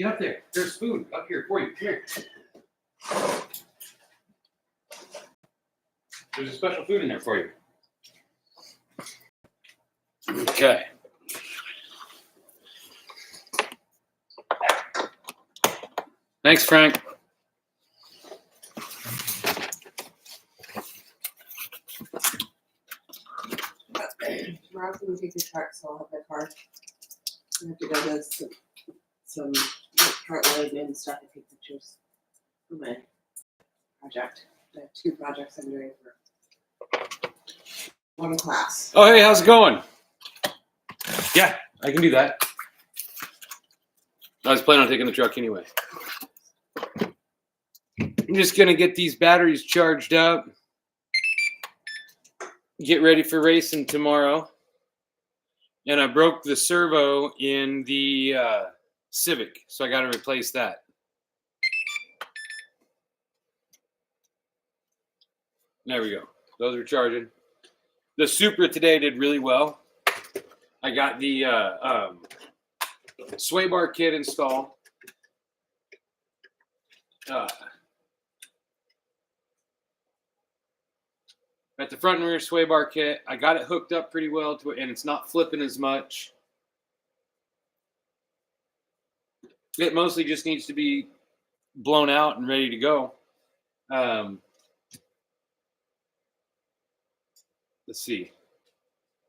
Get up there. There's food up here for you. Come here. There's a special food in there for you. Okay. Thanks, Frank. Tomorrow's going to take the truck, so I'll have my car. I have to go to some part loading and stuff and take pictures for my project. I have 2 projects I'm doing for 1 class. Oh, hey, how's it going? Yeah, I can do that. I was planning on taking the truck anyway. I'm just going to get these batteries charged up. Get ready for racing tomorrow. And I broke the servo in the Civic, so I got to replace that. There we go. Those are charging. The Supra today did really well. I got the sway bar kit installed. At the front and rear sway bar kit, I got it hooked up pretty well to it, and it's not flipping as much. It mostly just needs to be blown out and ready to go. Let's see.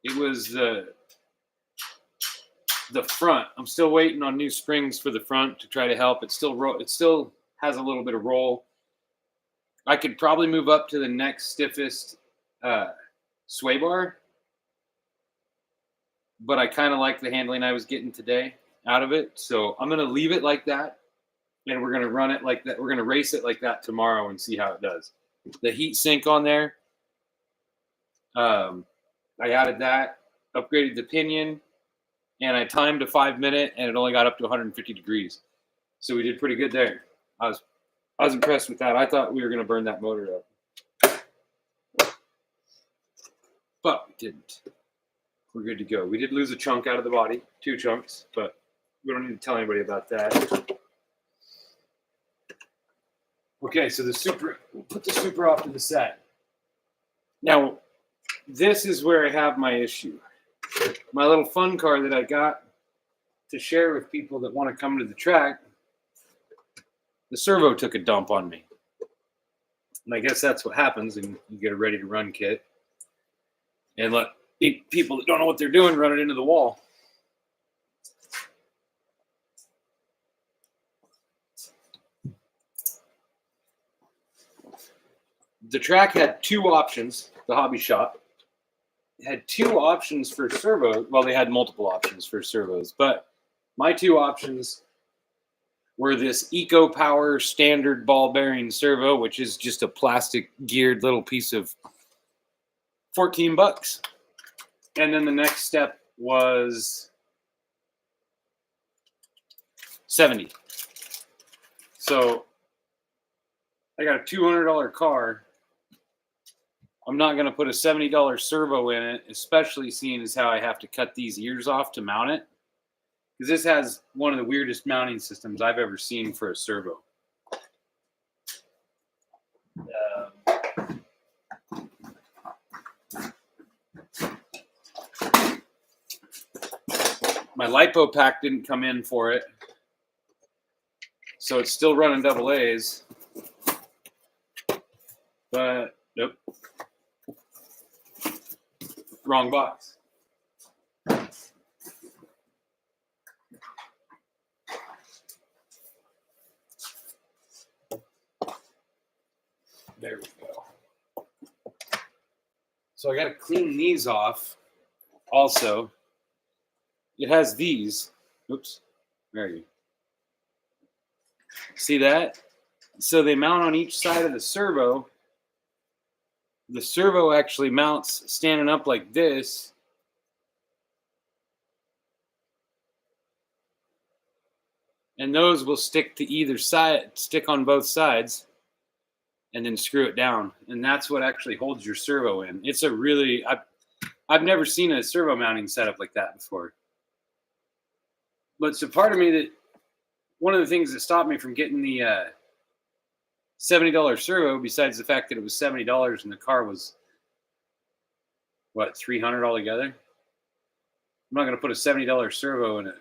It was the front. I'm still waiting on new springs for the front to try to help. It still has a little bit of roll. I could probably move up to the next stiffest sway bar, but I kind of like the handling I was getting today out of it, so I'm going to leave it like that, and we're going to run it like that. We're going to race it like that tomorrow and see how it does. The heat sink on there, I added that, upgraded the pinion, and I timed a 5-minute, and it only got up to 150 degrees, so we did pretty good there. I was impressed with that. I thought we were going to burn that motor up, but we didn't. We're good to go. We did lose a chunk out of the body, 2 chunks, but we don't need to tell anybody about that. Okay, so the Supra, we'll put the Supra off to the side. Now, this is where I have my issue. My little fun car that I got to share with people that want to come to the track, the servo took a dump on me. And I guess that's what happens, and you get a ready-to-run kit and let people that don't know what they're doing run it into the wall. The track had 2 options, the hobby shop. It had 2 options for servos. Well, they had multiple options for servos, but my 2 options were this Eco Power standard ball bearing servo, which is just a plastic geared little piece of $14. And then the next step was $70. So I got a $200 car. I'm not going to put a $70 servo in it, especially seeing as how I have to cut these ears off to mount it. Because this has one of the weirdest mounting systems I've ever seen for a servo. My LiPo pack didn't come in for it, so it's still running double A's. But nope, wrong box. There we go. So I got to clean these off also. It has these. Oops. Where are you? See that? So they mount on each side of the servo. The servo actually mounts standing up like this. And those will stick to either side, stick on both sides, and then screw it down. And that's what actually holds your servo in. It's a really, I've never seen a servo mounting setup like that before. But it's a part of me that one of the things that stopped me from getting the $70 servo, besides the fact that it was $70 and the car was what, $300 altogether. I'm not going to put a $70 servo in a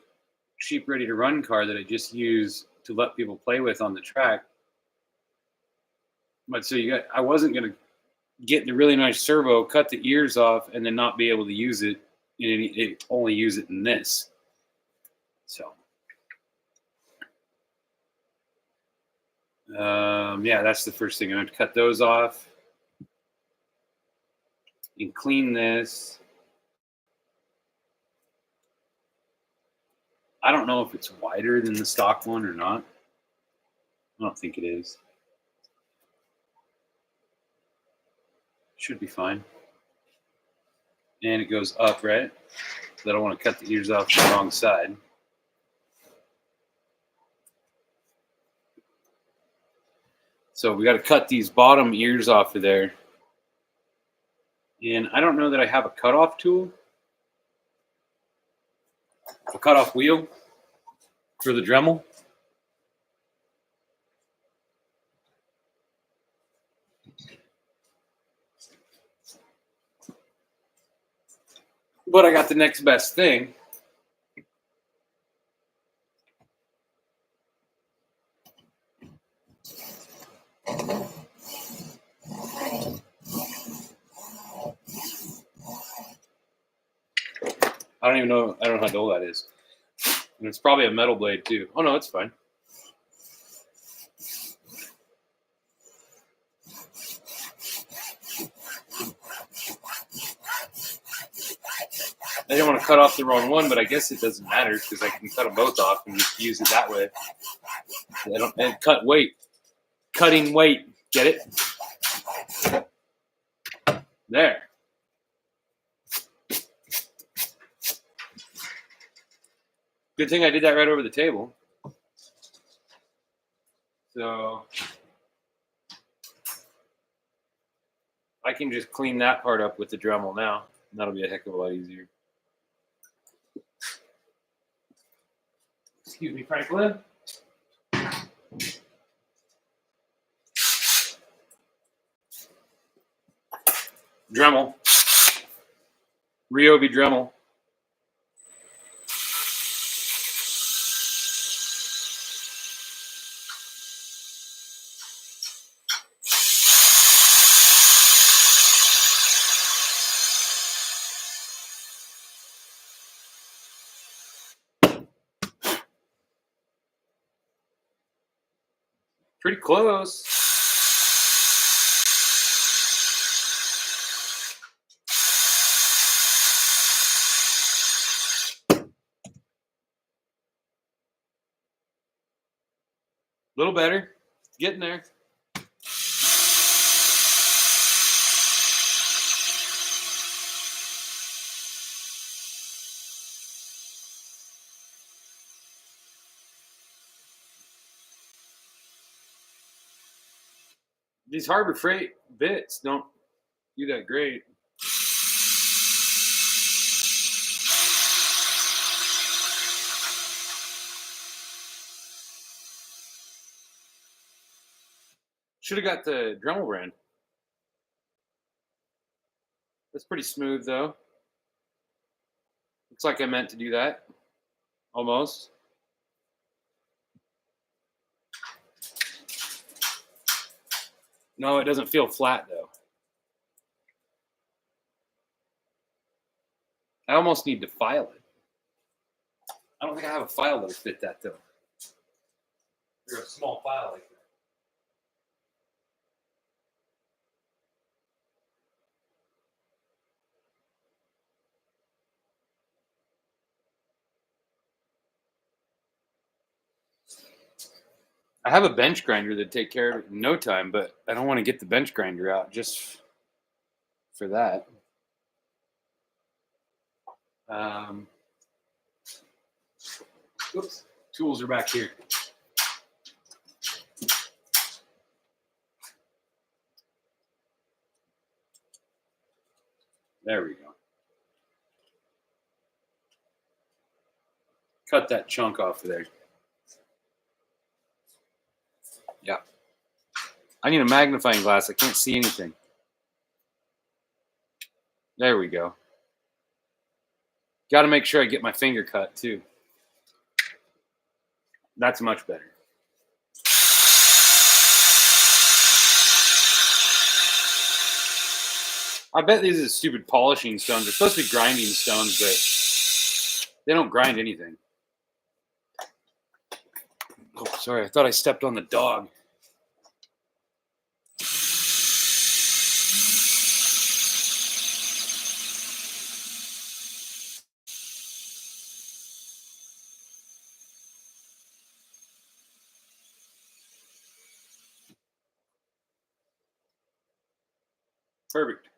cheap, ready to run car that I just use to let people play with on the track. But so I wasn't going to get the really nice servo, cut the ears off, and then not be able to use it. Only use it in this. So, yeah, that's the first thing. I'm going to cut those off and clean this. I don't know if it's wider than the stock one or not. I don't think it is. Should be fine. And it goes up, right? I don't want to cut the ears off the wrong side. So we got to cut these bottom ears off of there. And I don't know that I have a cutoff tool. A cutoff wheel for the Dremel. But I got the next best thing. I don't even know. I don't know how dull that is. And it's probably a metal blade too. Oh no, it's fine. I didn't want to cut off the wrong one, but I guess it doesn't matter because I can cut them both off and just use it that way. And cut weight. Cutting weight. Get it? There. Good thing I did that right over the table. So I can just clean that part up with the Dremel now. And that'll be a heck of a lot easier. Excuse me, Franklin. Dremel. Ryobi Dremel. Pretty close. A little better. Getting there. These Harbor Freight bits don't do that great. Should have got the Dremel brand. That's pretty smooth though. Looks like I meant to do that. Almost. No, it doesn't feel flat though. I almost need to file it. I don't think I have a file that'll fit that though. There's a small file like that. I have a bench grinder that'd take care of it in no time, but I don't want to get the bench grinder out just for that. Oops, tools are back here. There we go. Cut that chunk off of there. Yeah. I need a magnifying glass. I can't see anything. There we go. Got to make sure I get my finger cut too. That's much better. I bet these are stupid polishing stones. They're supposed to be grinding stones, but they don't grind anything. Oh, sorry. I thought I stepped on the dog. Perfect.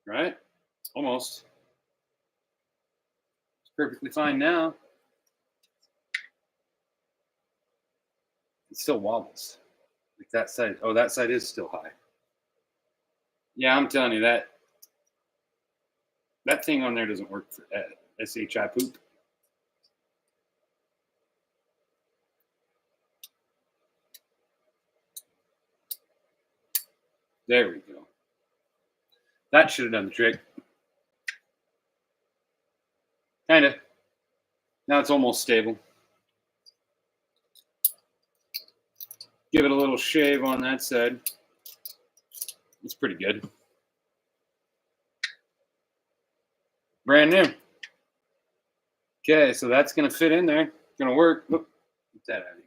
Right? Almost. It's perfectly fine now. It still wobbles. Like that side. Oh, that side is still high. Yeah, I'm telling you that thing on there doesn't work for SHI poop. There we go. That should have done the trick. Kind of. Now it's almost stable. Give it a little shave on that side. It's pretty good. Brand new. Okay, so that's going to fit in there. Going to work. Oop, get that out of here.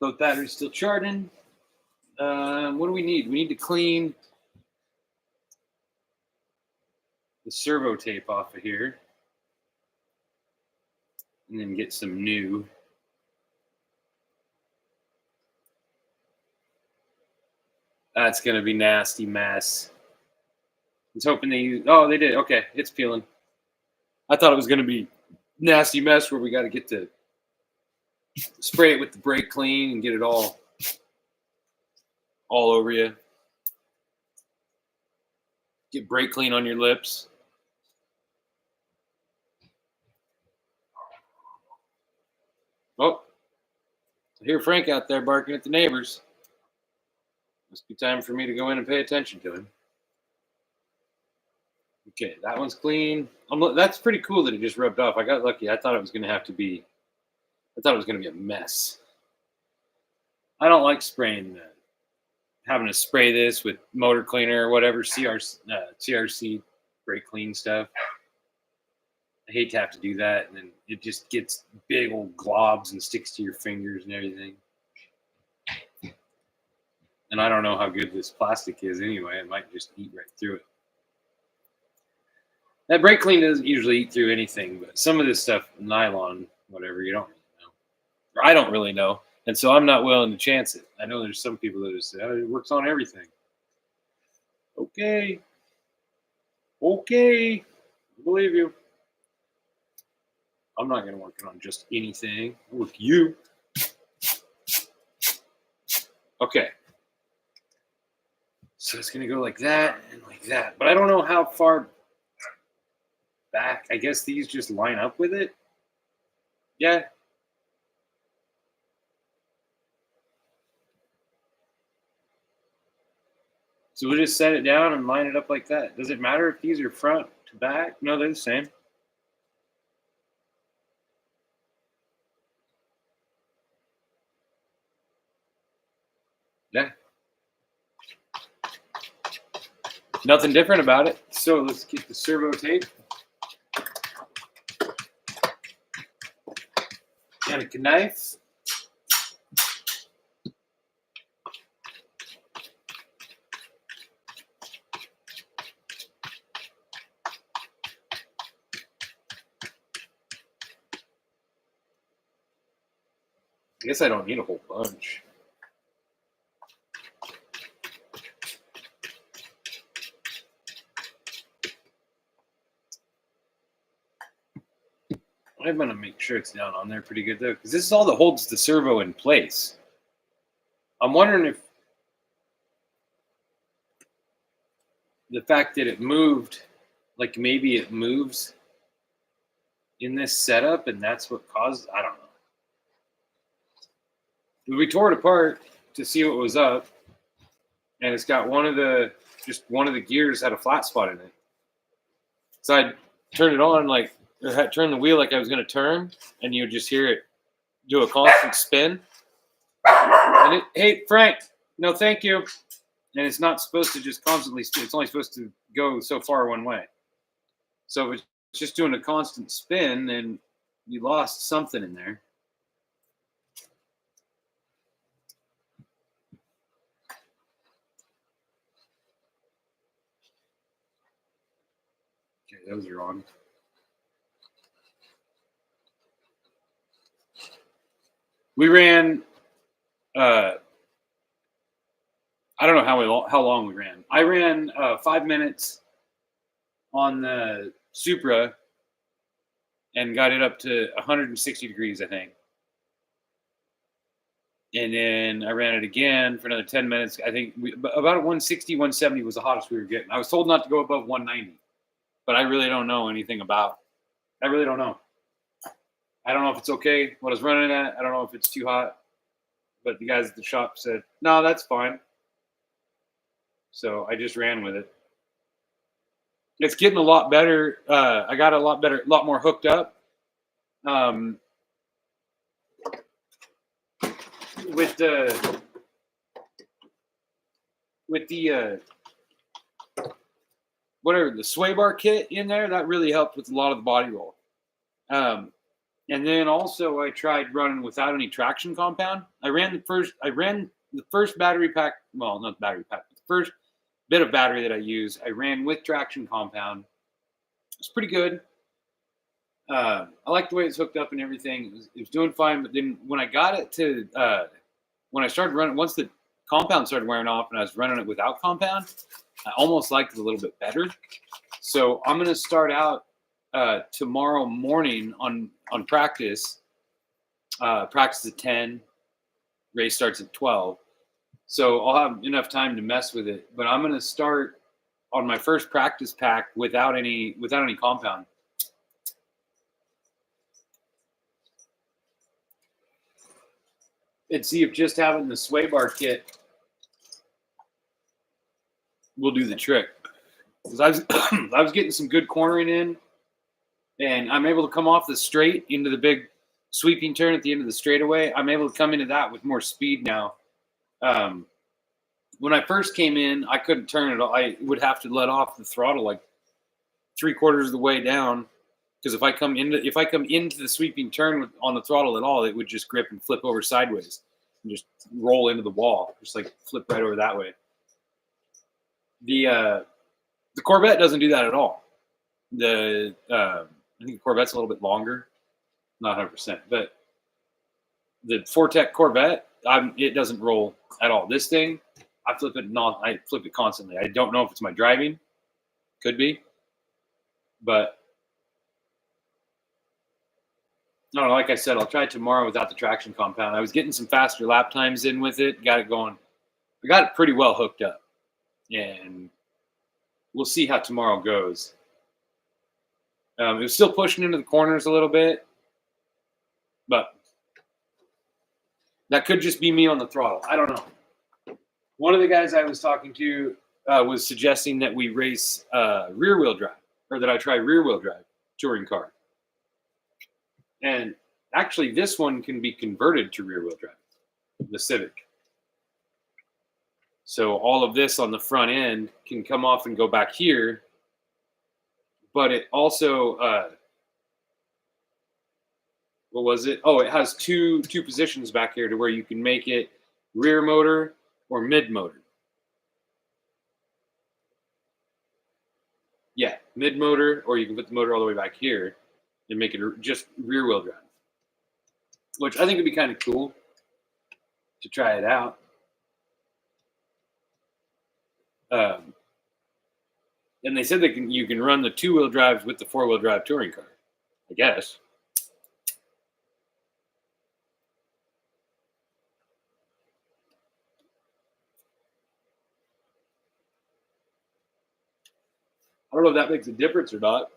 Both batteries still charging. What do we need? We need to clean the servo tape off of here. And then get some new. That's going to be nasty mess. I was hoping they used. Oh, they did. Okay, it's peeling. I thought it was going to be nasty mess where we got to get to spray it with the brake clean and get it all over you. Get brake clean on your lips. Oh, I hear Frank out there barking at the neighbors. Must be time for me to go in and pay attention to him. Okay, that one's clean. That's pretty cool that it just rubbed off. I got lucky. I thought it was going to be a mess. I don't like spraying having to spray this with motor cleaner or whatever, CRC brake clean stuff. I hate to have to do that, and then it just gets big old globs and sticks to your fingers and everything. And I don't know how good this plastic is anyway. It might just eat right through it. That brake clean doesn't usually eat through anything, but some of this stuff, nylon, whatever, you don't really know. Or I don't really know. And so I'm not willing to chance it. I know there's some people that just say, oh, it works on everything. Okay. I believe you. I'm not going to work it on just anything. I'll work you. Okay. So it's going to go like that and like that. But I don't know how far back. I guess these just line up with it. Yeah. So we'll just set it down and line it up like that. Does it matter if these are front to back? No, they're the same. Yeah. Nothing different about it. So let's get the servo tape. And a knife. I guess I don't need a whole bunch. I'm going to make sure it's down on there pretty good, though, because this is all that holds the servo in place. I'm wondering if the fact that it moved, like maybe it moves in this setup and that's what caused, I don't know. We tore it apart to see what was up, and it's got one of the gears had a flat spot in it. So I turned it on turn the wheel like I was going to turn, and you would just hear it do a constant spin. And hey, Frank, no, thank you. And it's not supposed to just constantly spin. It's only supposed to go so far one way. So if it's just doing a constant spin, then you lost something in there. Okay, those are on. We ran, I don't know how long we ran. I ran 5 minutes on the Supra and got it up to 160 degrees, I think. And then I ran it again for another 10 minutes. I think about 160, 170 was the hottest we were getting. I was told not to go above 190, but I really don't know anything about. I really don't know. I don't know if it's okay what I was running at. I don't know if it's too hot. But the guys at the shop said, no, that's fine. So I just ran with it. It's getting a lot better. I got a lot more hooked up. With the whatever the sway bar kit in there, that really helped with a lot of the body roll. And then also I tried running without any traction compound. I ran the first battery pack. Well, not the battery pack. The first bit of battery that I used, I ran with traction compound. It's pretty good. I like the way it's hooked up and everything. It was doing fine, but then when I got it to when I started running, once the compound started wearing off and I was running it without compound, I almost liked it a little bit better. So I'm going to start out tomorrow morning on practice. Practice at 10, race starts at 12. So I'll have enough time to mess with it. But I'm going to start on my first practice pack without any compound. And see if just having the sway bar kit will do the trick. Because I was getting some good cornering in, and I'm able to come off the straight into the big sweeping turn at the end of the straightaway. I'm able to come into that with more speed now. When I first came in, I couldn't turn it. I would have to let off the throttle like 3/4 of the way down, because if I come into the sweeping turn on the throttle at all, it would just grip and flip over sideways and just roll into the wall, just like flip right over that way. The Corvette doesn't do that at all. I think the Corvette's a little bit longer, not 100%, but the Fortec Corvette, it doesn't roll at all. This thing, I flip it constantly. I don't know if it's my driving, could be, but no, like I said, I'll try tomorrow without the traction compound. I was getting some faster lap times in with it, got it going. I got it pretty well hooked up, and we'll see how tomorrow goes. It was still pushing into the corners a little bit, but that could just be me on the throttle. I don't know. One of the guys I was talking to was suggesting that we race rear-wheel drive, or that I try rear-wheel drive touring car. And actually, this one can be converted to rear-wheel drive, the Civic. So all of this on the front end can come off and go back here. But it also, what was it? Oh, it has two positions back here to where you can make it rear motor or mid motor. Yeah, mid motor, or you can put the motor all the way back here and make it just rear wheel drive, which I think would be kind of cool to try it out. And they said that you can run the 2-wheel drives with the 4-wheel drive touring car, I guess. I don't know if that makes a difference or not,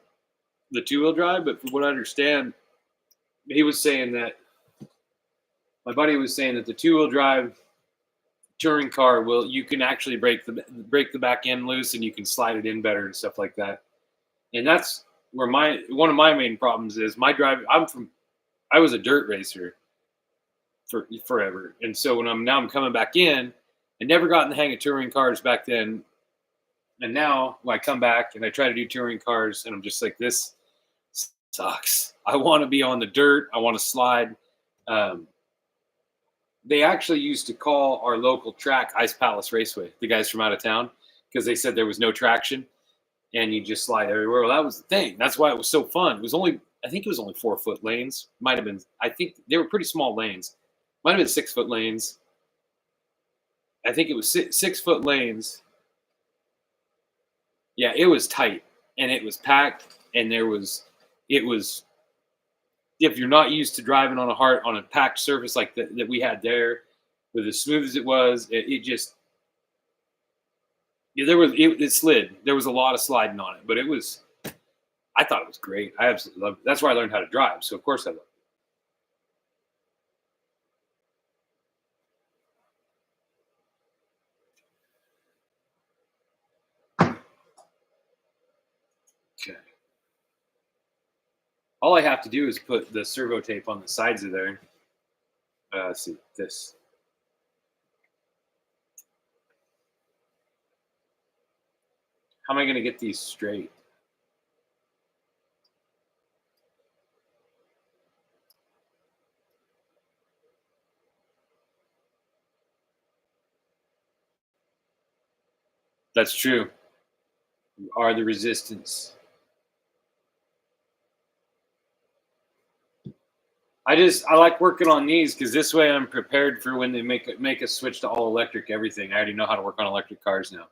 the two-wheel drive, but from what I understand, he was saying that my buddy was saying that the two-wheel drive touring car you can actually break the back end loose and you can slide it in better and stuff like that. And that's where one of my main problems is my drive. I was a dirt racer for forever, and so when I'm coming back in, I never got in the hang of touring cars back then, and now when I come back and I try to do touring cars, and I'm just like, this sucks. I want to be on the dirt. I want to slide. They actually used to call our local track Ice Palace Raceway, the guys from out of town, because they said there was no traction and you just slide everywhere. Well, that was the thing. That's why it was so fun. I think it was only 4-foot lanes. Might have been, I think they were pretty small lanes. Might have been 6-foot lanes. I think it was 6-foot lanes. Yeah, it was tight and it was packed, and it was, if you're not used to driving on a packed surface like that we had there, with as smooth as it was, it just, yeah, it slid. There was a lot of sliding on it, but I thought it was great. I absolutely loved it. That's where I learned how to drive. So of course I loved it. Okay. All I have to do is put the servo tape on the sides of there. Let's see this. How am I going to get these straight? That's true. You are the resistance. I like working on these because this way I'm prepared for when they make a switch to all electric everything. I already know how to work on electric cars now.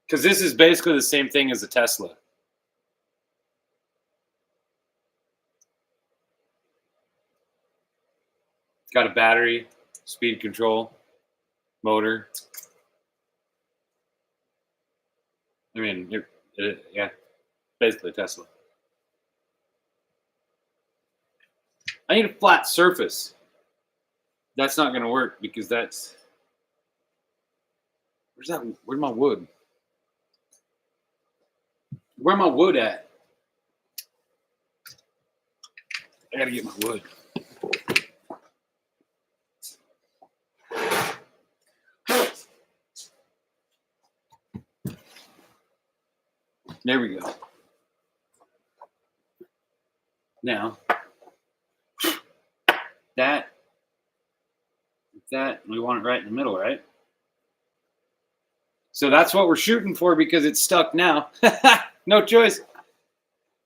Because this is basically the same thing as a Tesla. It's got a battery, speed control, motor. I mean, yeah, basically a Tesla. I need a flat surface. That's not going to work because that's... Where's my wood? Where my wood at? I got to get my wood. There we go. Now, that, we want it right in the middle, right? So that's what we're shooting for because it's stuck now. No choice.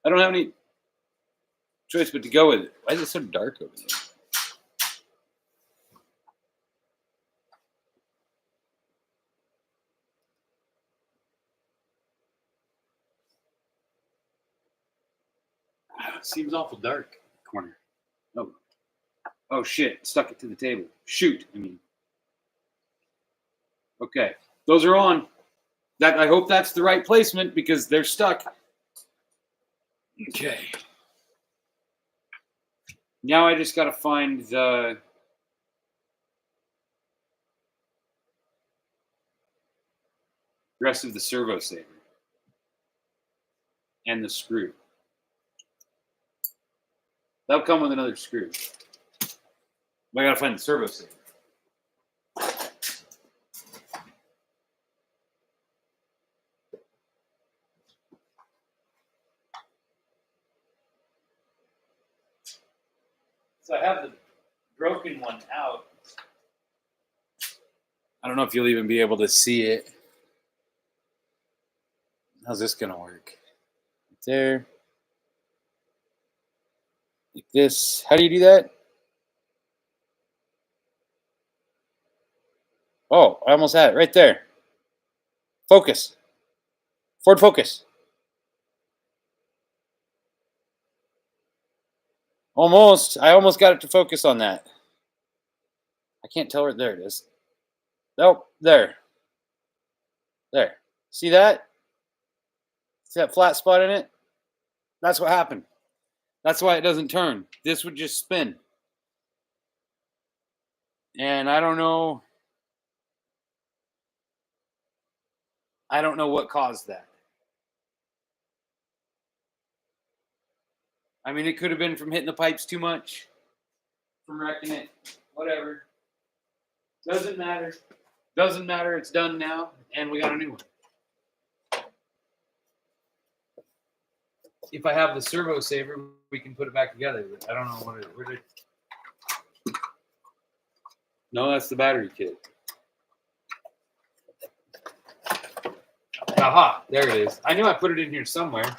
I don't have any choice but to go with it. Why is it so dark over there? It seems awful dark. Corner. Oh shit! Stuck it to the table. Shoot! I mean. Okay, those are on. I hope that's the right placement because they're stuck. Okay. Now I just got to find the rest of the servo saver and the screw. That'll come with another screw. But I got to find the servo saver. So I have the broken one out. I don't know if you'll even be able to see it. How's this going to work? Right there. Like this. How do you do that? Oh, I almost had it right there. Focus. Forward focus. Almost. I almost got it to focus on that. I can't tell where. There it is. Nope. There. There. See that? See that flat spot in it? That's what happened. That's why it doesn't turn. This would just spin. And I don't know what caused that. I mean, it could have been from hitting the pipes too much, from wrecking it, whatever. Doesn't matter. Doesn't matter. It's done now, and we got a new one. If I have the servo saver, we can put it back together. I don't know where did. No, that's the battery kit. Aha, there it is. I knew I put it in here somewhere.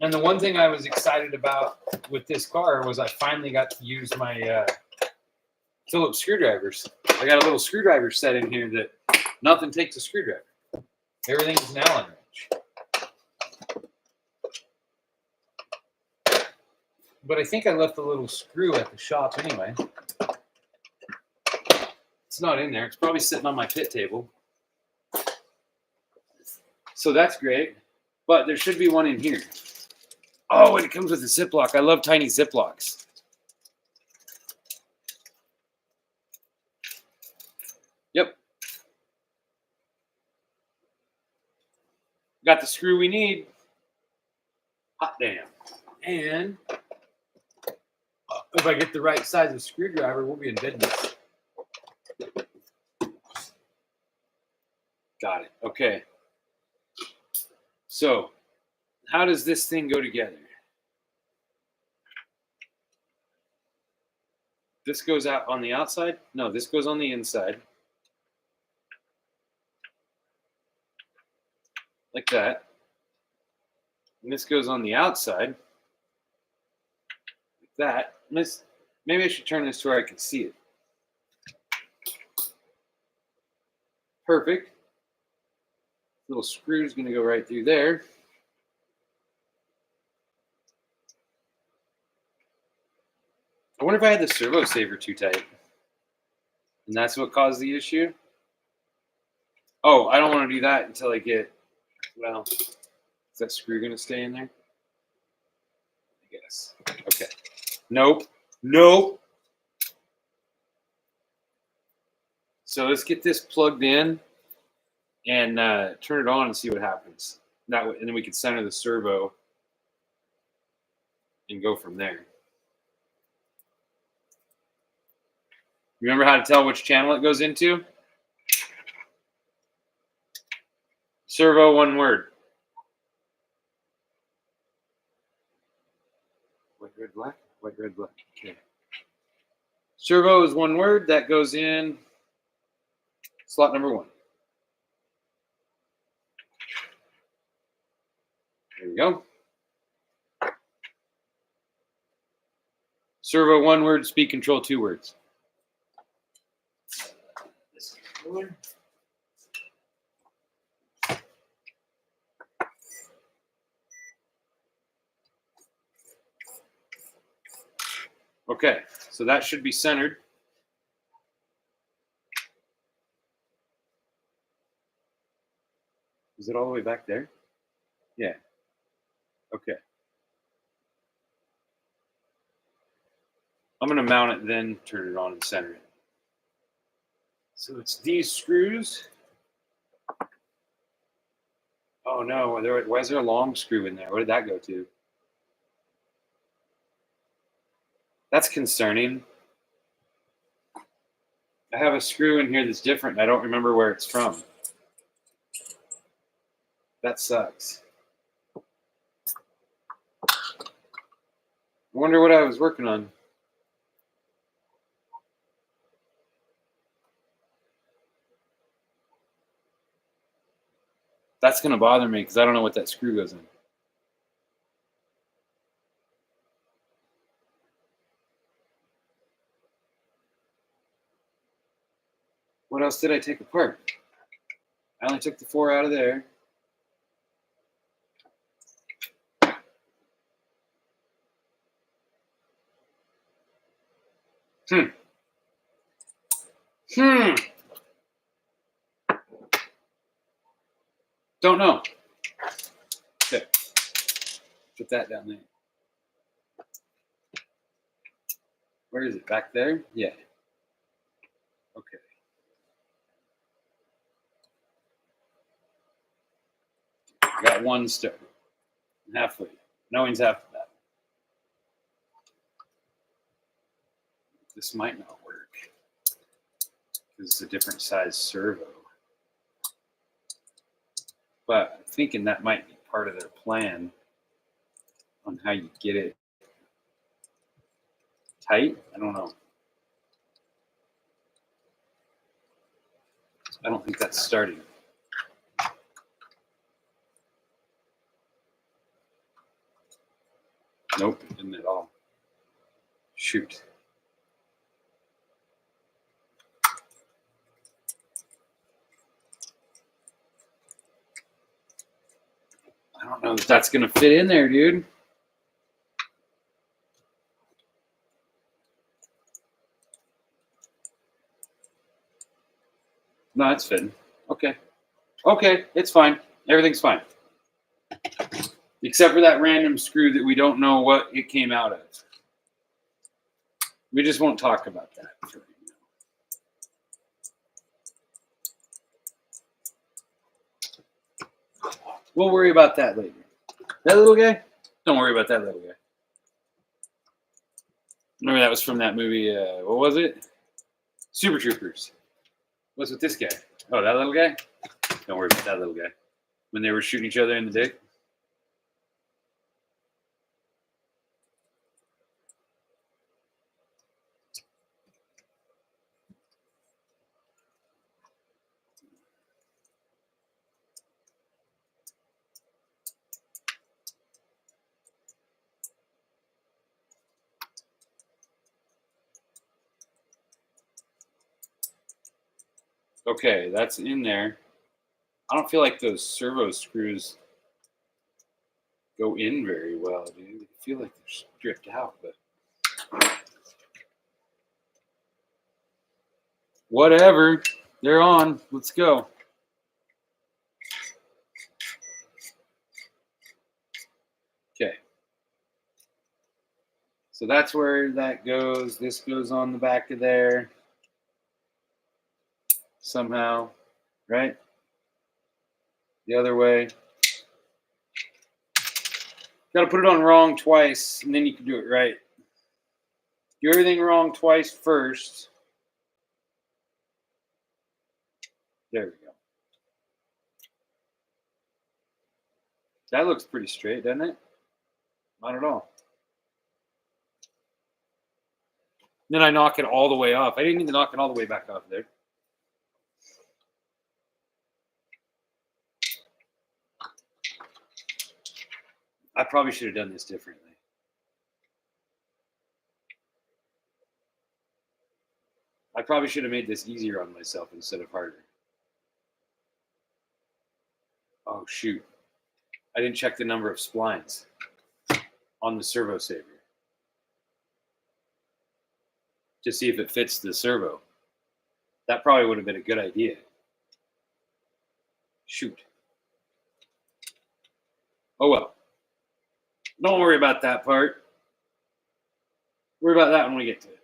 And the one thing I was excited about with this car was I finally got to use my Phillips screwdrivers. I got a little screwdriver set in here that nothing takes a screwdriver. Everything's an Allen wrench. But I think I left a little screw at the shop anyway. It's not in there. It's probably sitting on my pit table. So that's great. But there should be one in here. Oh, and it comes with a Ziploc. I love tiny Ziplocs. Yep. Got the screw we need. Hot damn. And if I get the right size of screwdriver, we'll be in business. Got it. Okay. So, how does this thing go together? This goes out on the outside? No, this goes on the inside. Like that. And this goes on the outside. Like that. Maybe I should turn this to where I can see it. Perfect. Little screw is going to go right through there. I wonder if I had the servo saver too tight. And that's what caused the issue? Oh, I don't want to do that until I get, well, is that screw going to stay in there? I guess. Okay. Nope. Nope. So let's get this plugged in and turn it on and see what happens. That way, and then we can center the servo and go from there. Remember how to tell which channel it goes into? Servo, one word. White, red, black. White, red, black. Okay. Servo is one word. That goes in slot number 1. There we go. Servo, one word. Speed control, 2 words. Okay, so that should be centered. Is it all the way back there? Yeah. Okay. I'm going to mount it, then turn it on and center it. So it's these screws. Oh no, why is there a long screw in there? Where did that go to? That's concerning. I have a screw in here that's different. I don't remember where it's from. That sucks. I wonder what I was working on. That's going to bother me because I don't know what that screw goes in. What else did I take apart? I only took the 4 out of there. Don't know. Put that down there. Where is it? Back there? Yeah. Okay. Got one started. Halfway. Knowing's half of that. This might not work because it's a different size servo. But I'm thinking that might be part of their plan on how you get it tight. I don't know. I don't think that's starting. Nope, didn't at all. Shoot. I don't know if that's going to fit in there, dude. No, it's fitting. Okay. Okay, it's fine. Everything's fine. Except for that random screw that we don't know what it came out of. We just won't talk about that for right now. We'll worry about that later. That little guy? Don't worry about that little guy. Remember that was from that movie, what was it? Super Troopers. What's with this guy? Oh, that little guy? Don't worry about that little guy. When they were shooting each other in the dick? Okay, that's in there. I don't feel like those servo screws go in very well, dude. I feel like they're stripped out, but whatever. They're on. Let's go. Okay. So that's where that goes. This goes on the back of there somehow, right? The other way. Got to put it on wrong twice, and then you can do it right. Do everything wrong twice first. There we go. That looks pretty straight, doesn't it? Not at all. Then I knock it all the way off. I didn't need to knock it all the way back off there. I probably should have done this differently. I probably should have made this easier on myself instead of harder. Oh, shoot. I didn't check the number of splines on the servo saver to see if it fits the servo. That probably would have been a good idea. Shoot. Oh, well. Don't worry about that part. Worry about that when we get to it.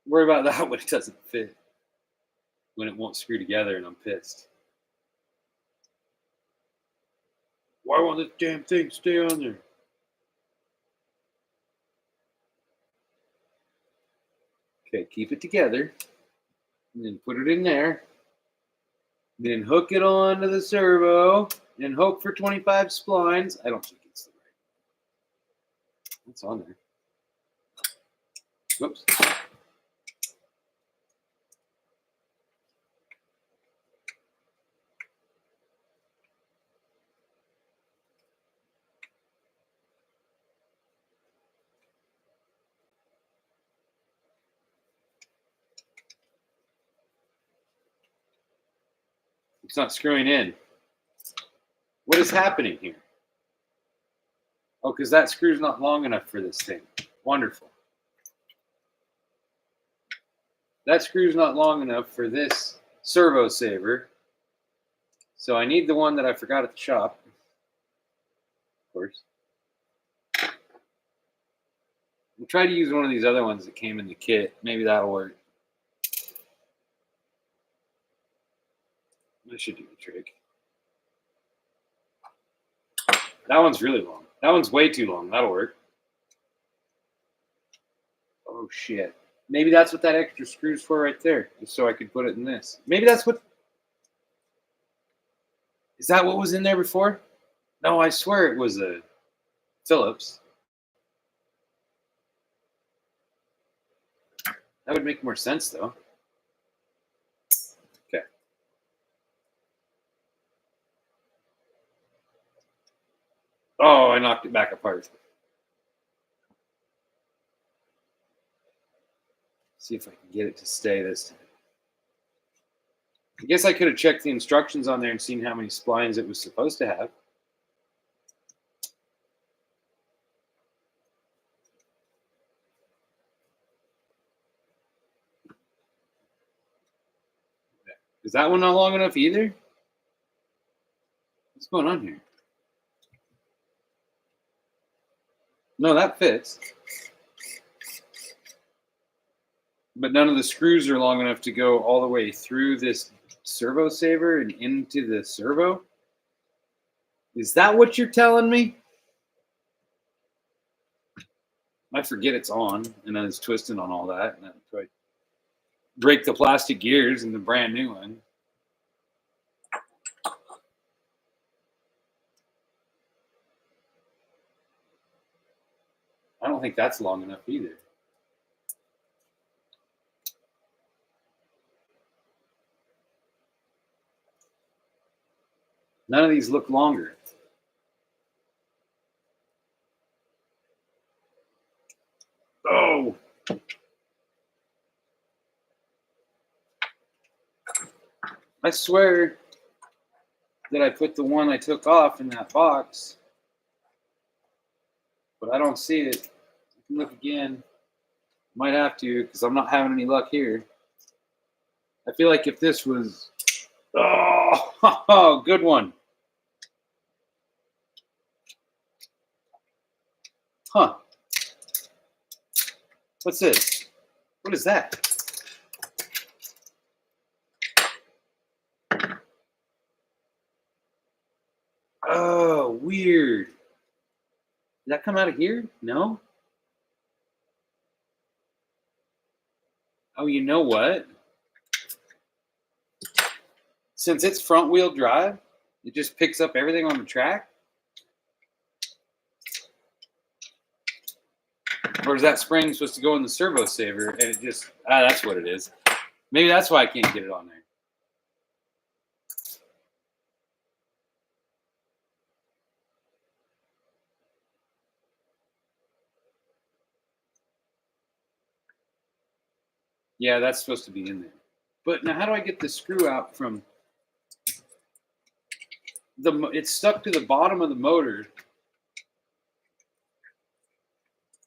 Worry about that when it doesn't fit. When it won't screw together and I'm pissed. Why won't this damn thing stay on there? Okay, keep it together. And then put it in there. Then hook it onto the servo and hook for 25 splines. I don't think it's the right. It's on there. Whoops. It's not screwing in. What is happening here? Oh, because that screw's not long enough for this thing. Wonderful. That screw's not long enough for this servo saver. So I need the one that I forgot at the shop. Of course. We'll try to use one of these other ones that came in the kit. Maybe that'll work. That should do the trick. That one's really long. That one's way too long. That'll work. Oh, shit. Maybe that's what that extra screw's for right there. Just so I could put it in this. Maybe that's what... Is that what was in there before? No, I swear it was a Phillips. That would make more sense, though. Okay. Oh, I knocked it back apart. See if I can get it to stay this time. I guess I could have checked the instructions on there and seen how many splines it was supposed to have. Is that one not long enough either? What's going on here? No, that fits. But none of the screws are long enough to go all the way through this servo saver and into the servo? Is that what you're telling me? I forget it's on, and then it's twisting on all that, and then probably break the plastic gears in the brand new one. I don't think that's long enough either. None of these look longer. Oh! I swear that I put the one I took off in that box, but I don't see it. I can look again. Might have to, because I'm not having any luck here. I feel like if this was... Oh, good one. Huh. What's this? What is that? Oh, weird. Did that come out of here? No? Oh, you know what? Since it's front wheel drive, it just picks up everything on the track? Or is that spring supposed to go in the servo saver and it just... that's what it is. Maybe that's why I can't get it on there. Yeah, that's supposed to be in there. But now how do I get the screw out from... It's stuck to the bottom of the motor.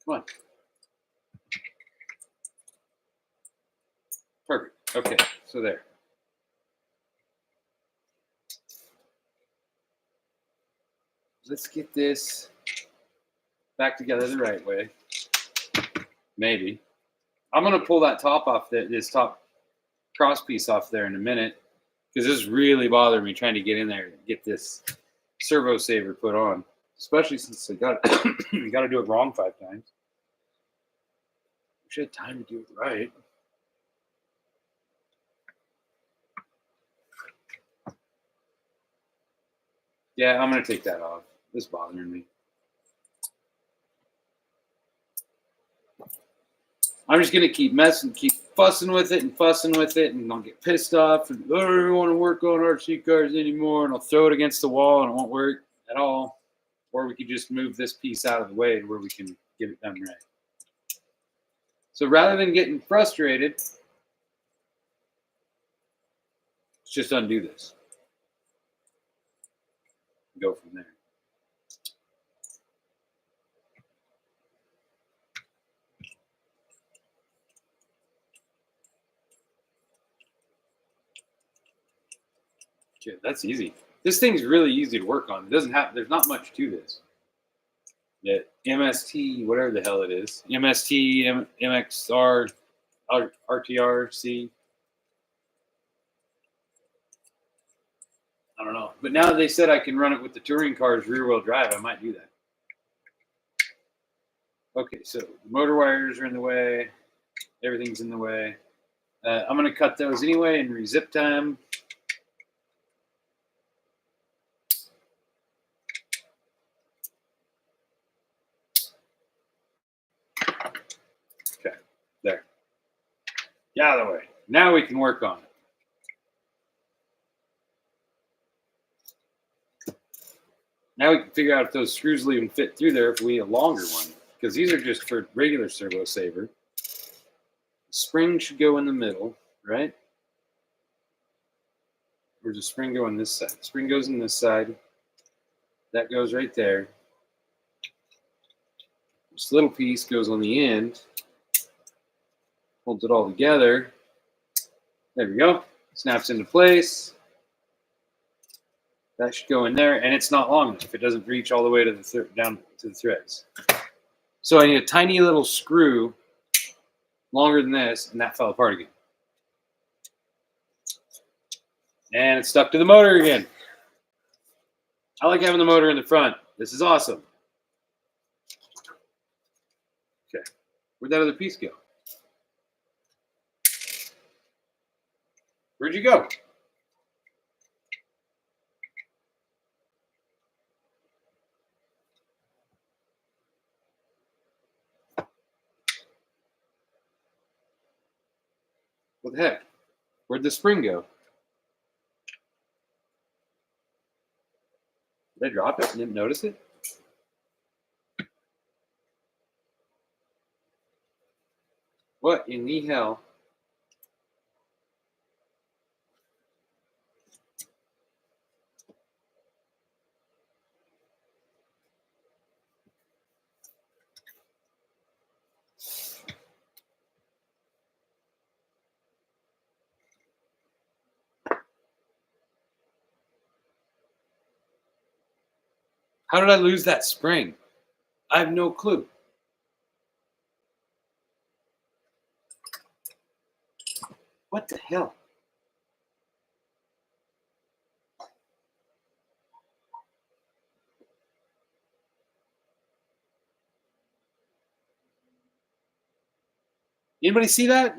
Come on. Perfect. Okay, so there. Let's get this back together the right way. Maybe. I'm going to pull that top off, this top cross piece off there in a minute, because this really bothered me trying to get in there and get this servo saver put on, especially since I got you got to do it wrong 5 times. We should have time to do it right. Yeah, I'm going to take that off. This is bothering me. I'm just going to keep fussing with it, and I'll get pissed off, and I don't want to work on RC cars anymore, and I'll throw it against the wall, and it won't work at all. Or we could just move this piece out of the way to where we can get it done right. So rather than getting frustrated, let's just undo this. Go from there. Okay, that's easy. This thing's really easy to work on. It doesn't have, there's not much to this. Yeah, MST, whatever the hell it is. MST, MXR, RTRC. I don't know. But now that they said I can run it with the touring car's rear-wheel drive, I might do that. Okay, so the motor wires are in the way. Everything's in the way. I'm going to cut those anyway and re-zip time. Okay, there. Get out of the way. Now we can work on it. Now we can figure out if those screws will even fit through there if we need a longer one. Because these are just for regular servo saver. The spring should go in the middle, right? Or does the spring go on this side? The spring goes in this side. That goes right there. This little piece goes on the end. Holds it all together. There we go. Snaps into place. That should go in there, and it's not long enough. It doesn't reach all the way to the down to the threads. So I need a tiny little screw longer than this, and that fell apart again. And it's stuck to the motor again. I like having the motor in the front. This is awesome. Okay, where'd that other piece go? Where'd you go? What the heck? Where'd the spring go? Did I drop it and didn't notice it? What in the hell? How did I lose that spring? I have no clue. What the hell? Anybody see that?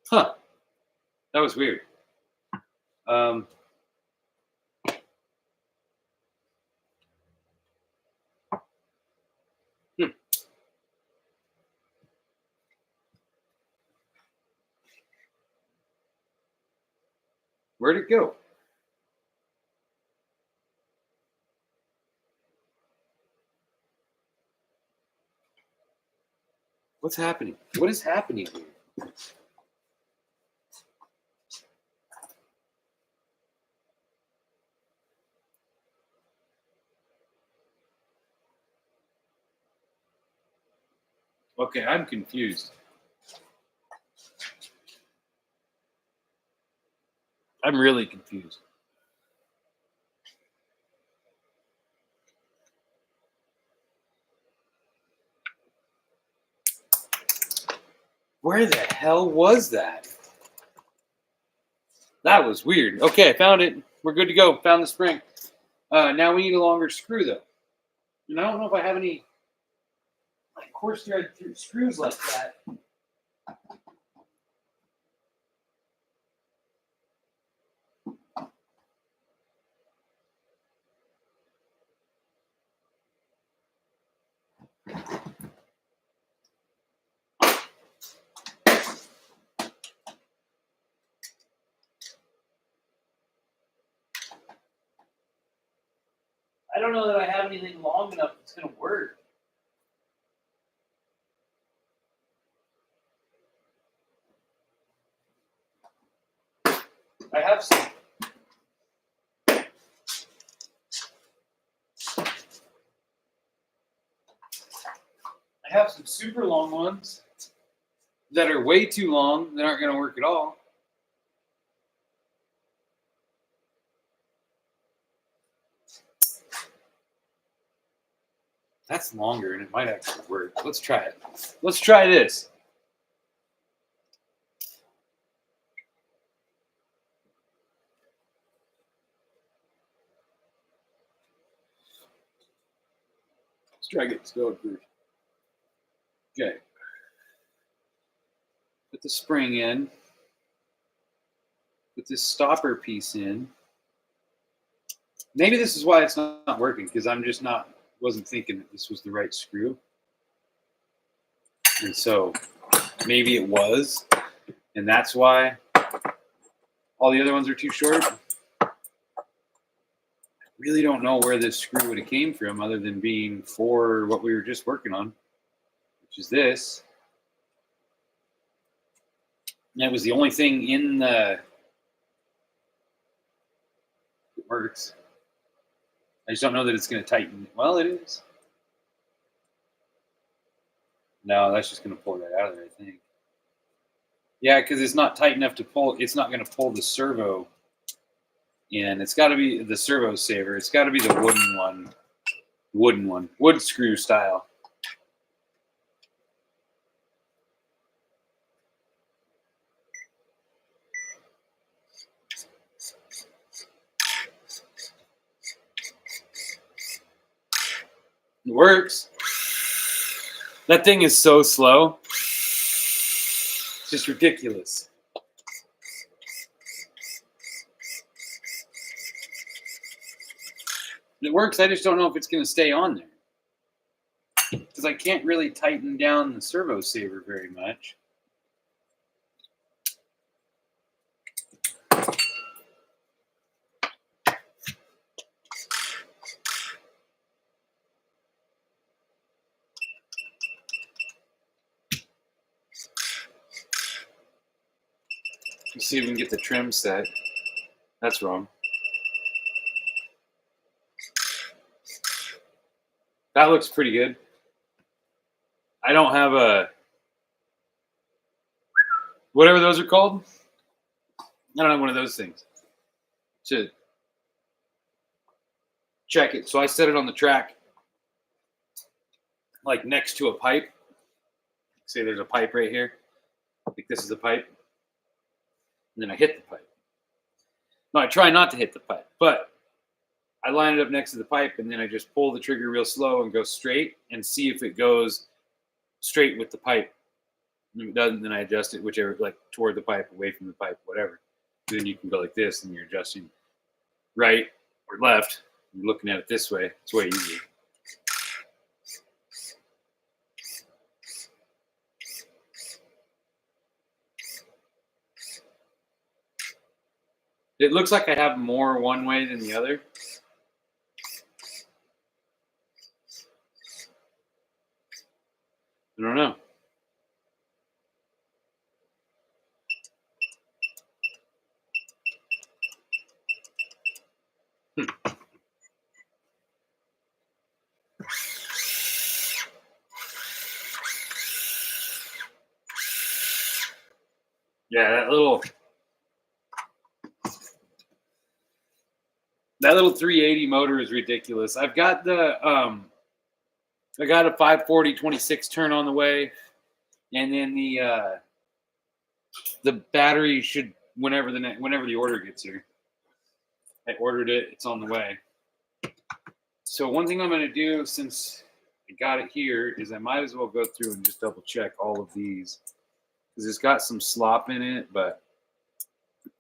Huh. That was weird. Where'd it go? What's happening? What is happening here? Okay, I'm confused. I'm really confused. Where the hell was that? That was weird. Okay, I found it. We're good to go. Found the spring. Now we need a longer screw, though. And I don't know if I have any coarse thread screws like that. I don't know that I have anything long enough that's going to work. I have some. I have some super long ones that are way too long that aren't going to work at all. That's longer and it might actually work. Let's try it. Let's try this. Let's try getting stowed first. Okay. Put the spring in. Put this stopper piece in. Maybe this is why it's not working, because I'm just wasn't thinking that this was the right screw. And so maybe it was, and that's why all the other ones are too short. I really don't know where this screw would have came from other than being for what we were just working on, which is this. And it was the only thing in the that works. I just don't know that it's going to tighten. Well, it is. No, that's just going to pull that out of there, I think. Yeah, because it's not tight enough to pull. It's not going to pull the servo in. It's got to be the servo saver. It's got to be the wooden one. Wood screw style. It works. That thing is so slow. It's just ridiculous. It works. I just don't know if it's going to stay on there, because I can't really tighten down the servo saver very much. Let's see if we can get the trim set. That's wrong. That looks pretty good. I don't have a, whatever those are called. I don't have one of those things to check it. So I set it on the track, like next to a pipe. Say there's a pipe right here. Like this is the pipe. And then I hit the pipe. No, I try not to hit the pipe, but I line it up next to the pipe, and then I just pull the trigger real slow and go straight and see if it goes straight with the pipe. And if it doesn't, then I adjust it whichever, like toward the pipe, away from the pipe, whatever. Then you can go like this, and you're adjusting right or left. You're looking at it this way. It's way easier. It looks like I have more one way than the other. I don't know. Yeah, that little 380 motor is ridiculous. I've got the I got a 540 26 turn on the way, and then the battery should whenever the order gets here. I ordered it; it's on the way. So one thing I'm going to do, since I got it here, is I might as well go through and just double check all of these, because it's got some slop in it. But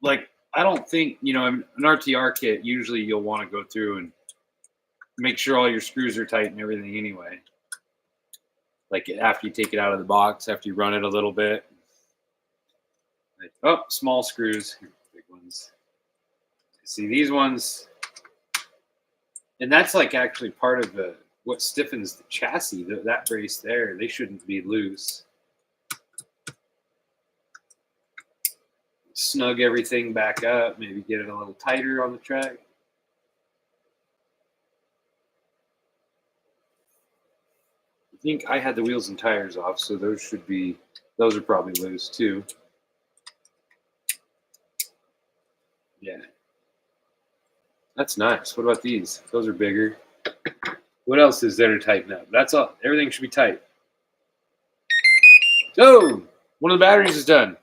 like, I don't think, an RTR kit, usually you'll want to go through and make sure all your screws are tight and everything anyway. Like after you take it out of the box, after you run it a little bit. Like, oh, small screws, big ones. See these ones, and that's like actually part of what stiffens the chassis. That brace there, they shouldn't be loose. Snug everything back up, maybe get it a little tighter on the track. I think I had the wheels and tires off, so those are probably loose too. Yeah. That's nice. What about these? Those are bigger. What else is there to tighten up? That's all. Everything should be tight. Oh, one of the batteries is done.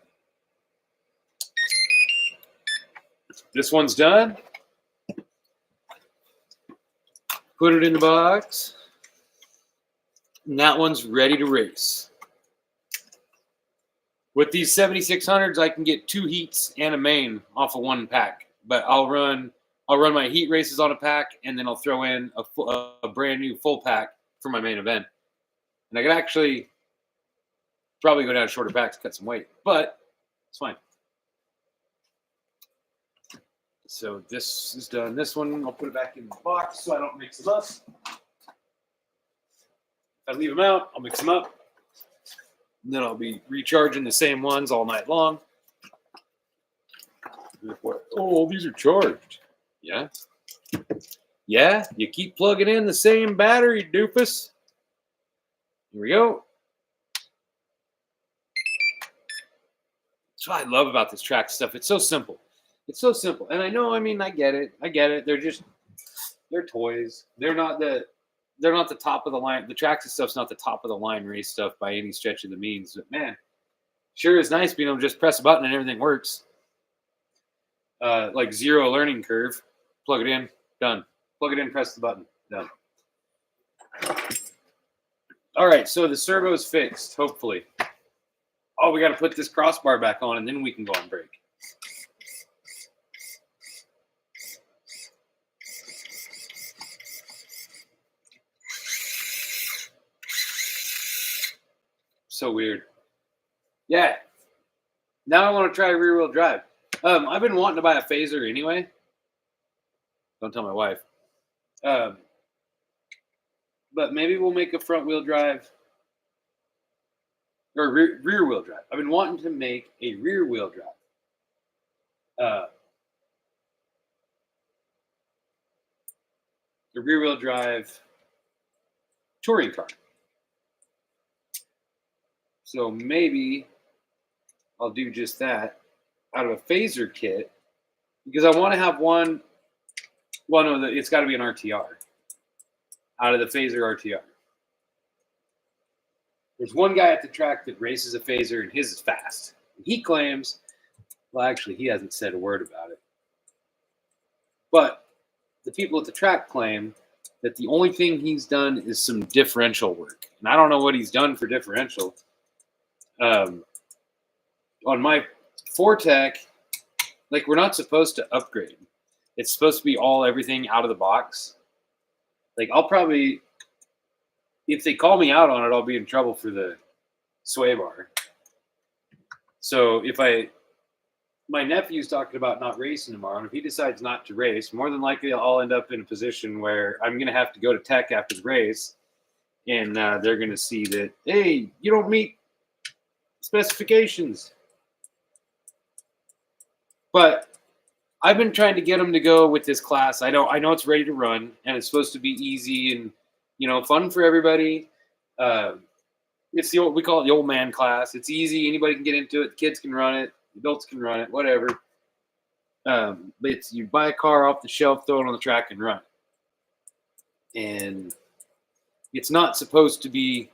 This one's done. Put it in the box. And that one's ready to race. With these 7600s, I can get 2 heats and a main off of one pack. But I'll run my heat races on a pack, and then I'll throw in a brand new full pack for my main event. And I could actually probably go down to shorter packs to cut some weight, but it's fine. So this is done. This one, I'll put it back in the box so I don't mix them up. If I leave them out, I'll mix them up. And then I'll be recharging the same ones all night long. Oh, these are charged. Yeah. Yeah, you keep plugging in the same battery, doofus. Here we go. That's what I love about this track stuff. It's so simple. It's so simple. And I know, I mean, I get it. They're toys. They're not the top of the line. The tracks and stuff's not the top of the line race stuff by any stretch of the means. But man, sure is nice being able to just press a button and everything works. Like zero learning curve. Plug it in, done. Plug it in, press the button, done. All right, so the servo's fixed, hopefully. Oh, we got to put this crossbar back on, and then we can go on break. So weird. Yeah. Now I want to try rear-wheel drive. I've been wanting to buy a phaser anyway. Don't tell my wife. But maybe we'll make a front-wheel drive or rear-wheel drive. I've been wanting to make a rear-wheel drive. A rear-wheel drive touring car. So maybe I'll do just that out of a phaser kit because I want to have one. Well, no, it's got to be an RTR out of the phaser RTR. There's one guy at the track that races a phaser, and his is fast. And he claims, well, actually, he hasn't said a word about it. But the people at the track claim that the only thing he's done is some differential work. And I don't know what he's done for differential. On my Fortec, like, we're not supposed to upgrade. It's supposed to be everything out of the box. Like, I'll probably, if they call me out on it, I'll be in trouble for the sway bar. So my nephew's talking about not racing tomorrow, and if he decides not to race, more than likely I'll end up in a position where I'm going to have to go to tech after the race, and they're going to see that, hey, you don't meet specifications. But I've been trying to get them to go with this class. I know it's ready to run, and it's supposed to be easy and, fun for everybody. It's we call it the old man class. It's easy. Anybody can get into it. The kids can run it. Adults can run it. Whatever. But you buy a car off the shelf, throw it on the track, and run. And it's not supposed to be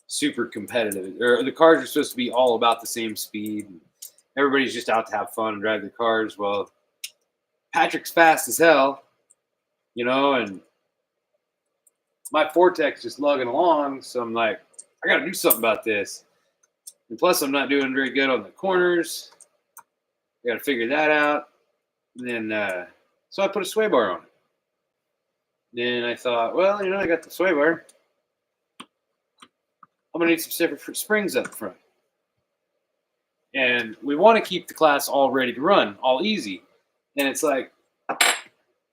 super competitive. Or the cars are supposed to be all about the same speed. Everybody's just out to have fun and drive their cars. Well, Patrick's fast as hell, and my Fortec's just lugging along. So I'm like, I got to do something about this. And plus, I'm not doing very good on the corners. I got to figure that out. And then, so I put a sway bar on it. Then I thought, well, I got the sway bar. I'm going to need some separate springs up front. And we want to keep the class all ready to run, all easy. And it's like,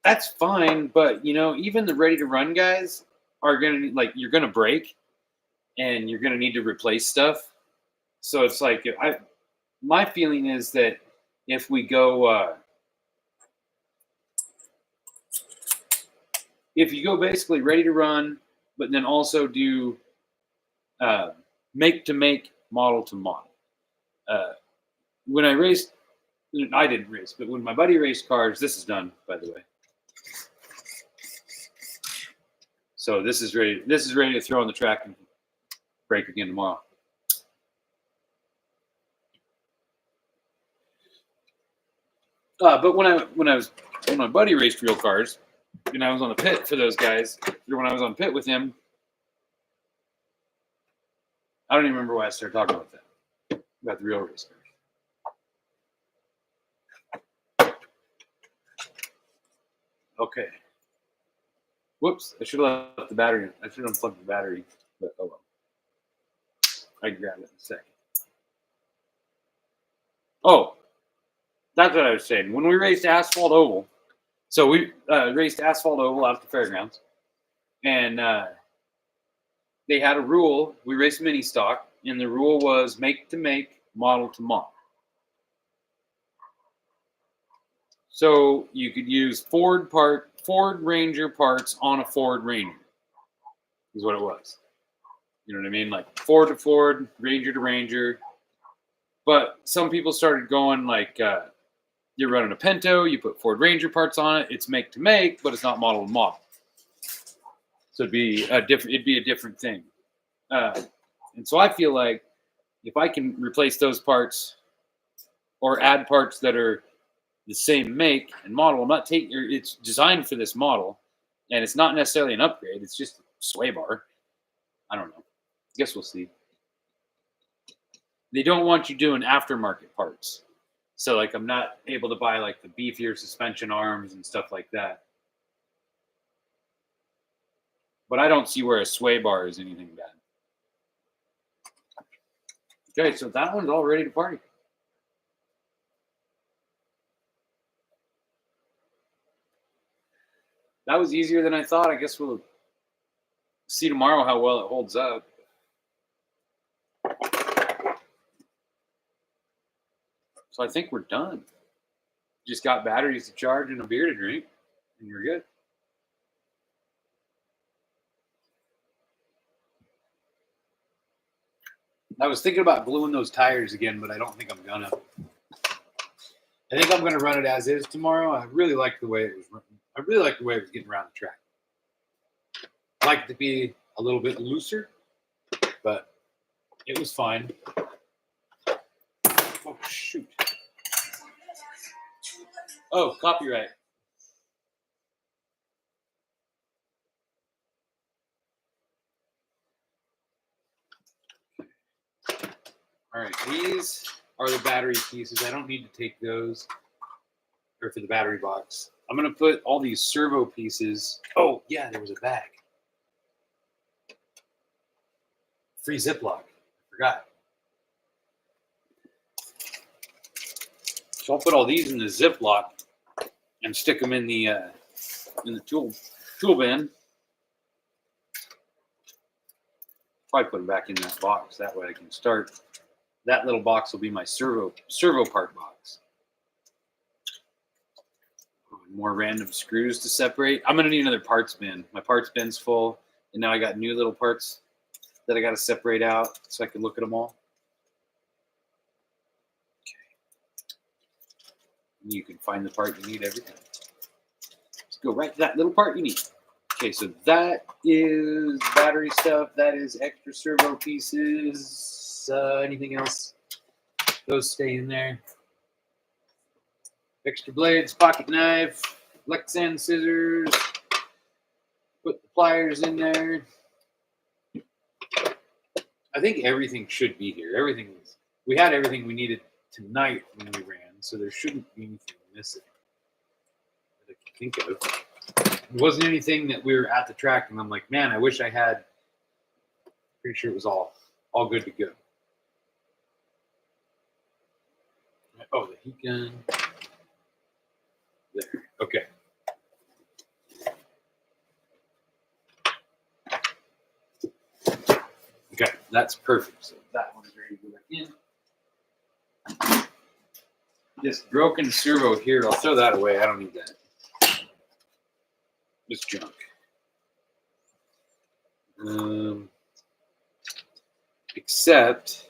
that's fine, but even the ready to run guys are gonna you're gonna break, and you're gonna need to replace stuff. So it's like my feeling is that if we go, if you go basically ready to run, but then also do make to make, model to model. When I raced. I didn't race, but when my buddy raced cars, this is done, by the way. So this is ready. This is ready to throw on the track and break again tomorrow. But when my buddy raced real cars, and I was on the pit for those guys, or when I was on pit with him, I don't even remember why I started talking about that, about the real race cars. Okay. Whoops! I should have left the battery. I should have unplugged the battery, but oh well. I can grab it in a second. Oh, that's what I was saying. When we raced Asphalt Oval, so we raced Asphalt Oval out at the fairgrounds, and they had a rule. We raced mini stock, and the rule was make to make, model to model. So you could use Ford Ranger parts on a Ford Ranger, is what it was. You know what I mean? Like Ford to Ford, Ranger to Ranger. But some people started going like, you're running a Pinto, you put Ford Ranger parts on it. It's make to make, but it's not model to model. So it'd be a different thing. And so I feel like if I can replace those parts or add parts that are the same make and model, it's designed for this model, and it's not necessarily an upgrade. It's just a sway bar. I don't know. Guess we'll see. They don't want you doing aftermarket parts. So like I'm not able to buy like the beefier suspension arms and stuff like that. But I don't see where a sway bar is anything bad. Okay, so that one's all ready to party. That was easier than I thought. I guess we'll see tomorrow how well it holds up. So I think we're done. Just got batteries to charge and a beer to drink, and you're good. I was thinking about gluing those tires again, but I don't think I'm gonna. I think I'm gonna run it as is tomorrow. I really like the way it was running. I really like the way it was getting around the track. I like it to be a little bit looser, but it was fine. Oh shoot. Oh, copyright. All right, these are the battery pieces. I don't need to take those, or for the battery box. I'm gonna put all these servo pieces. Oh yeah, there was a bag. Free Ziploc. I forgot. So I'll put all these in the Ziploc and stick them in the tool bin. Probably put them back in that box. That way I can start. That little box will be my servo part box. More random screws to separate. I'm gonna need another parts bin. My parts bin's full, and now I got new little parts that I got to separate out so I can look at them all. Okay. You can find the part you need every time. Let's go right to that little part you need. Okay, so that is battery stuff. That is extra servo pieces. Anything else? Those stay in there. Extra blades, pocket knife, Lexan scissors. Put the pliers in there. I think everything should be here. We had everything we needed tonight when we ran, so there shouldn't be anything missing that I can think of. It wasn't anything that we were at the track, and I'm like, man, I wish I had. Pretty sure it was all good to go. Oh, the heat gun. There. Okay. Okay, that's perfect. So that one's ready to go back in. This broken servo here, I'll throw that away. I don't need that. It's junk. Except,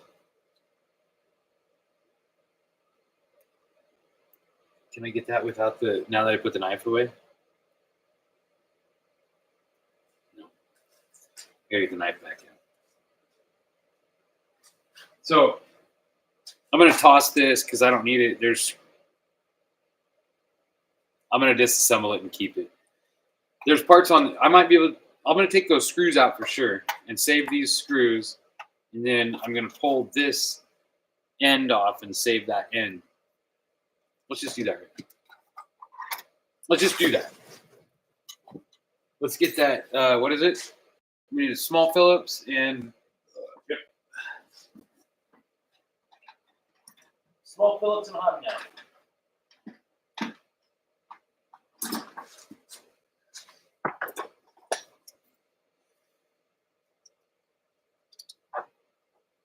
can I get that without now that I put the knife away? No. Gotta get the knife back in. So I'm gonna toss this because I don't need it. I'm gonna disassemble it and keep it. There's parts on. I might be able. I'm gonna take those screws out for sure and save these screws, and then I'm gonna pull this end off and save that end. Let's just do that. Right now. Let's just do that. Let's get that. What is it? We need a small Phillips and yep. Small Phillips and a hot knife.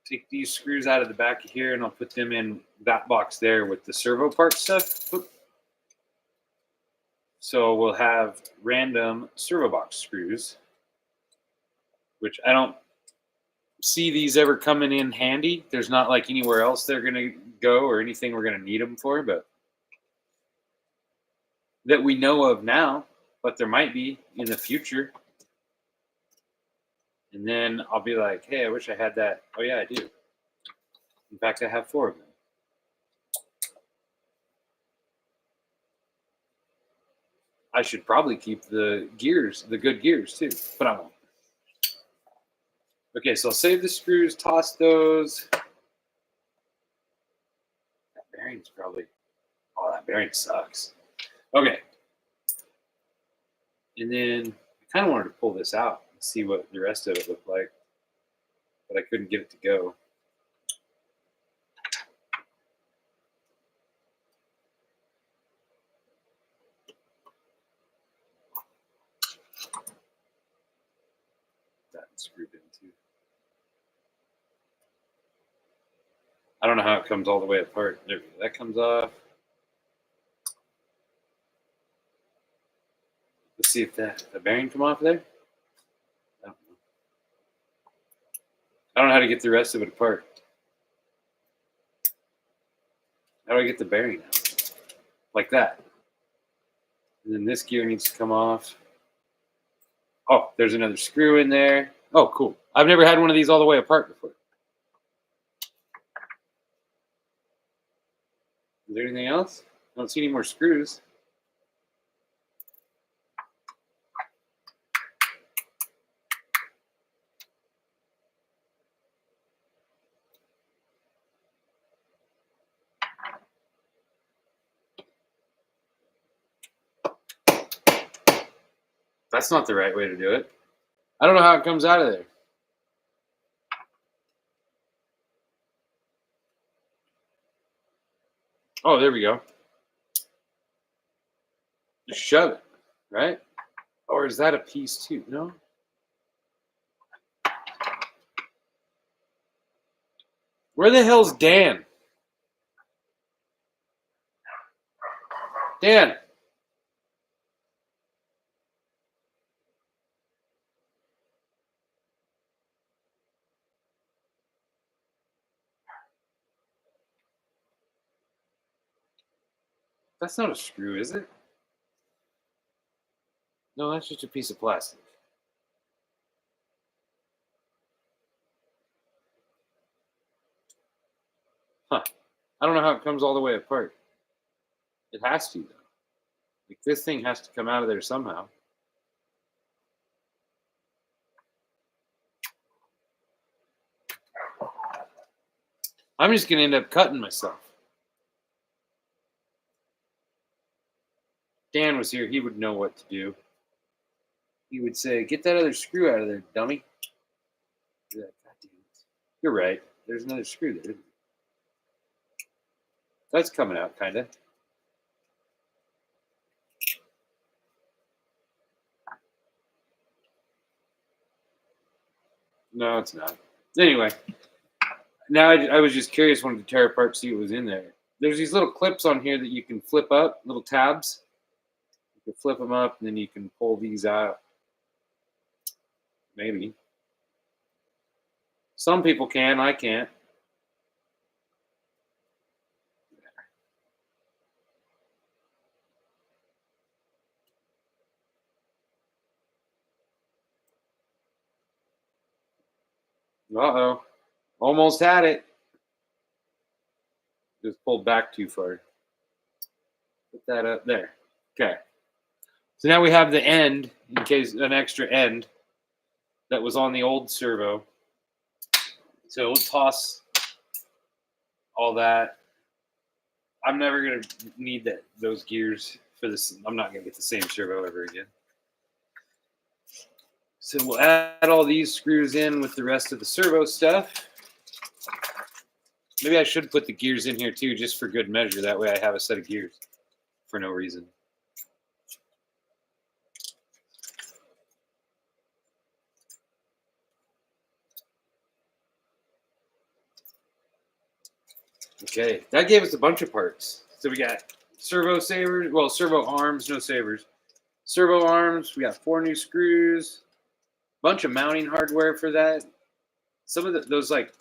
Take these screws out of the back of here and I'll put them in that box there with the servo part stuff. So we'll have random servo box screws, which I don't see these ever coming in handy. There's not like anywhere else they're going to go or anything we're going to need them for, but that we know of now, but there might be in the future. And then I'll be like, hey, I wish I had that. Oh, yeah, I do. In fact, I have 4 of them. I should probably keep the gears, the good gears too, but I won't. Okay, so I'll save the screws, toss those. That bearing's probably, oh, that bearing sucks. Okay. And then I kind of wanted to pull this out and see what the rest of it looked like, but I couldn't get it to go. That screwed in too. I don't know how it comes all the way apart. There, that comes off. Let's see if the bearing come off there. I don't know how to get the rest of it apart. How do I get the bearing out? Like that. And then this gear needs to come off. Oh, there's another screw in there. Oh, cool. I've never had one of these all the way apart before. Is there anything else? I don't see any more screws. That's not the right way to do it. I don't know how it comes out of there. Oh, there we go. Just shove it, right? Or is that a piece too? No? Where the hell's Dan? Dan. That's not a screw, is it? No, that's just a piece of plastic. Huh. I don't know how it comes all the way apart. It has to, though. Like, this thing has to come out of there somehow. I'm just going to end up cutting myself. Dan was here. He would know what to do. He would say, get that other screw out of there, dummy. God damn it. You're right. There's another screw there. That's coming out, kind of. No, it's not. Anyway, now I was just curious, wanted to tear apart, see what was in there. There's these little clips on here that you can flip up, little tabs. You can flip them up, and then you can pull these out. Maybe. Some people can, I can't. Uh-oh. Almost had it. Just pulled back too far. Put that up there. Okay. So now we have the end, in case an extra end that was on the old servo. So we'll toss all that. I'm never going to need those gears for this. I'm not going to get the same servo ever again. So we'll add all these screws in with the rest of the servo stuff. Maybe I should put the gears in here too, just for good measure. That way I have a set of gears for no reason. Okay, that gave us a bunch of parts. So we got servo savers, well, servo arms, no savers. Servo arms, we got 4 new screws, bunch of mounting hardware for that. Some of those like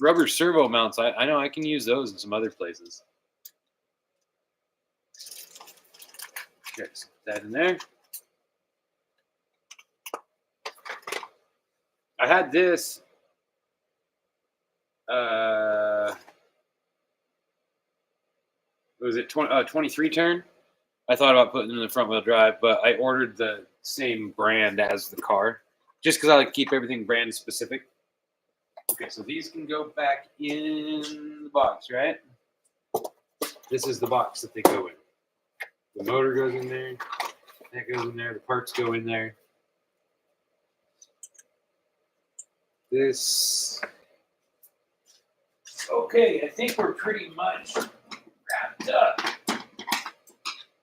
rubber servo mounts, I know I can use those in some other places. Okay, so put that in there. I had this. Was it 23 turn? I thought about putting them in the front wheel drive, but I ordered the same brand as the car, just because I like to keep everything brand specific. Okay, so these can go back in the box, right? This is the box that they go in. The motor goes in there. That goes in there. The parts go in there. This. Okay, I think we're pretty much wrapped up.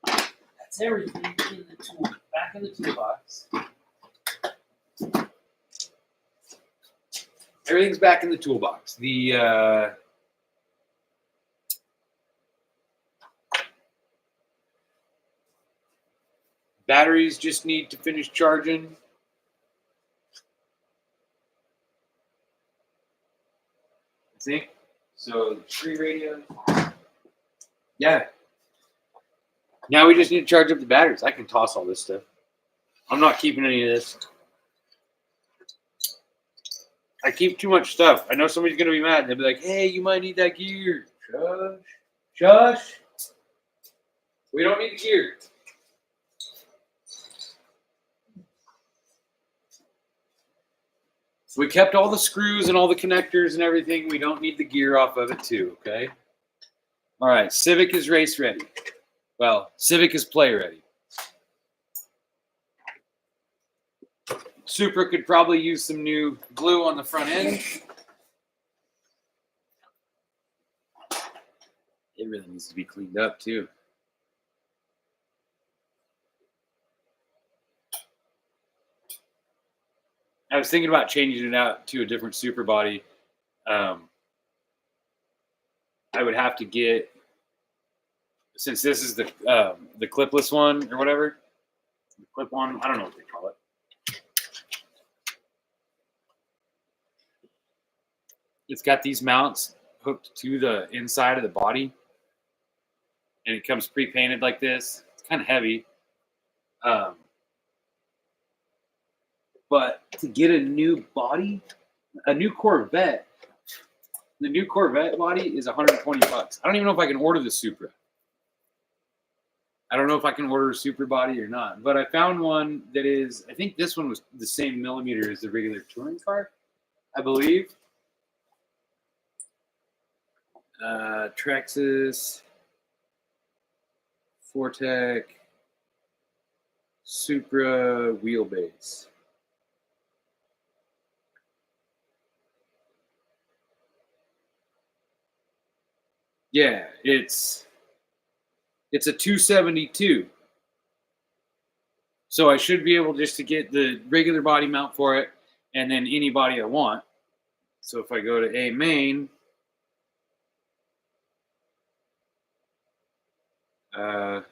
That's everything in the tool, back in the toolbox. Everything's back in the toolbox. The batteries just need to finish charging. I think. So 3 radios. Yeah. Now we just need to charge up the batteries. I can toss all this stuff. I'm not keeping any of this. I keep too much stuff. I know somebody's going to be mad. They'll be like, hey, you might need that gear. Shush. Shush. We don't need the gear. So we kept all the screws and all the connectors and everything. We don't need the gear off of it too, okay? All right, Civic is race ready. Well, Civic is play ready. Supra could probably use some new glue on the front end. It really needs to be cleaned up too. I was thinking about changing it out to a different Supra body. I would have to get, since this is the clipless one or whatever, the clip on, I don't know what they call it. It's got these mounts hooked to the inside of the body, and it comes pre-painted like this. It's kind of heavy. But to get a new body, a new Corvette, the new Corvette body is $120. I don't even know if I can order the Supra. I don't know if I can order a Supra body or not, but I found one that is, I think this one was the same millimeter as the regular touring car, I believe. Traxxas, Fortec, Supra wheelbase. Yeah, it's a 272. So I should be able just to get the regular body mount for it and then any body I want. So if I go to A main, that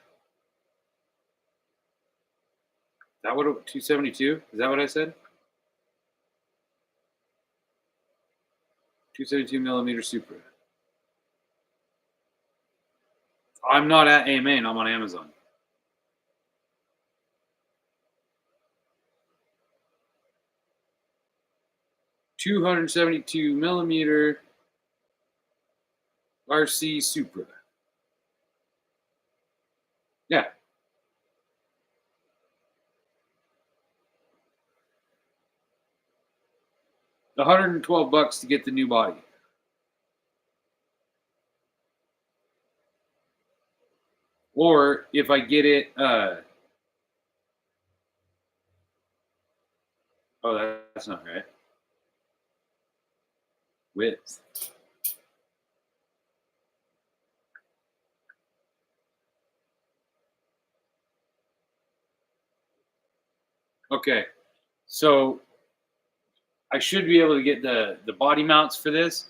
would 272? Is that what I said? 272 millimeter Supra. I'm not at A main. I'm on Amazon. 272 millimeter RC Supra. Yeah. $112 to get the new body. Or if I get it, oh, that's not right. Width. Okay, so I should be able to get the body mounts for this,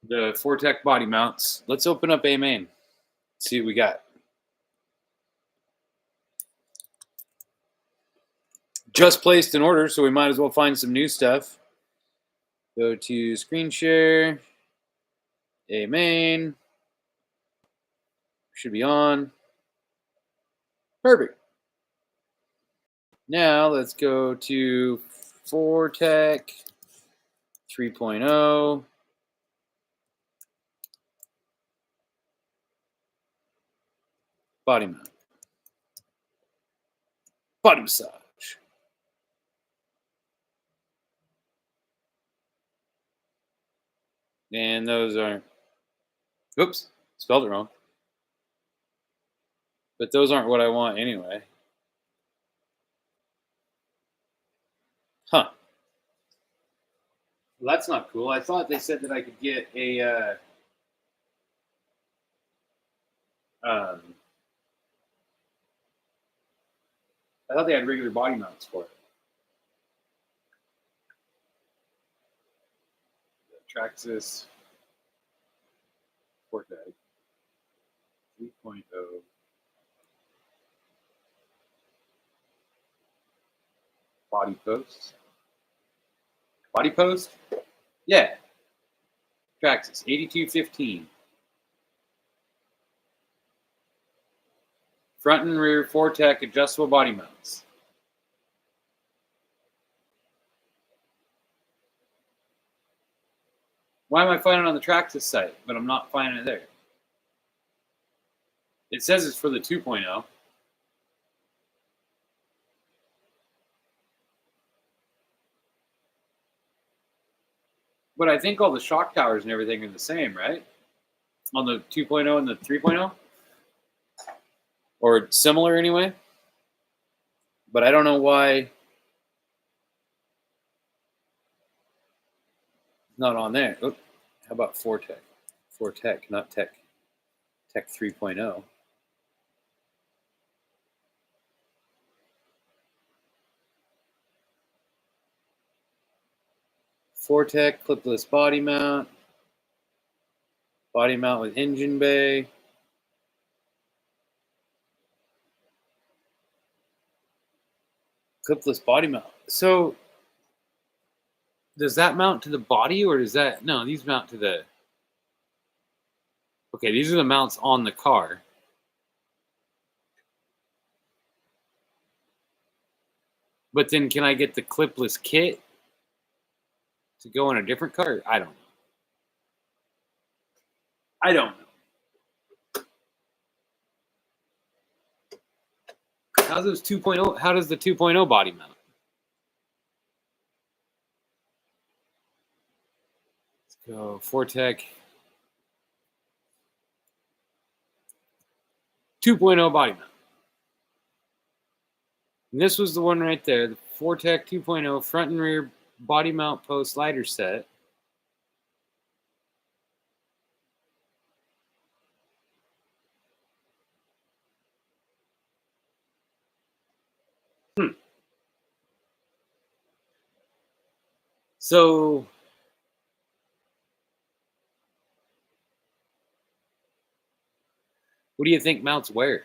the Fortec body mounts. Let's open up A-Main, see what we got. Just placed an order, so we might as well find some new stuff. Go to screen share, A-Main, should be on. Perfect. Now let's go to Fortec 3.0. Body mount. Body massage. And those aren't, oops, spelled it wrong. But those aren't what I want anyway. Huh. Well, that's not cool. I thought they said that I could get a I thought they had regular body mounts for it. Traxxas Fortec 3.0. Body post. Body post? Yeah. Traxxas 8215. Front and rear Fortec adjustable body mounts. Why am I finding it on the Traxxas site, but I'm not finding it there? It says it's for the 2.0. But I think all the shock towers and everything are the same, right? On the 2.0 and the 3.0? Or similar anyway? But I don't know why it's not on there. Oop. How about Fortec? Fortec, not Tech. Tech 3.0. Fortec clipless body mount. Body mount with engine bay. Clipless body mount. So does that mount to the body or does that, no, these mount to the, okay, these are the mounts on the car. But then can I get the clipless kit to go in a different car? I don't know. I don't know. How's those 2.0? How does the 2.0 body mount? Let's go Fortec 2.0 body mount. And this was the one right there, the Fortec 2.0 front and rear body mount post slider set. So what do you think mounts where?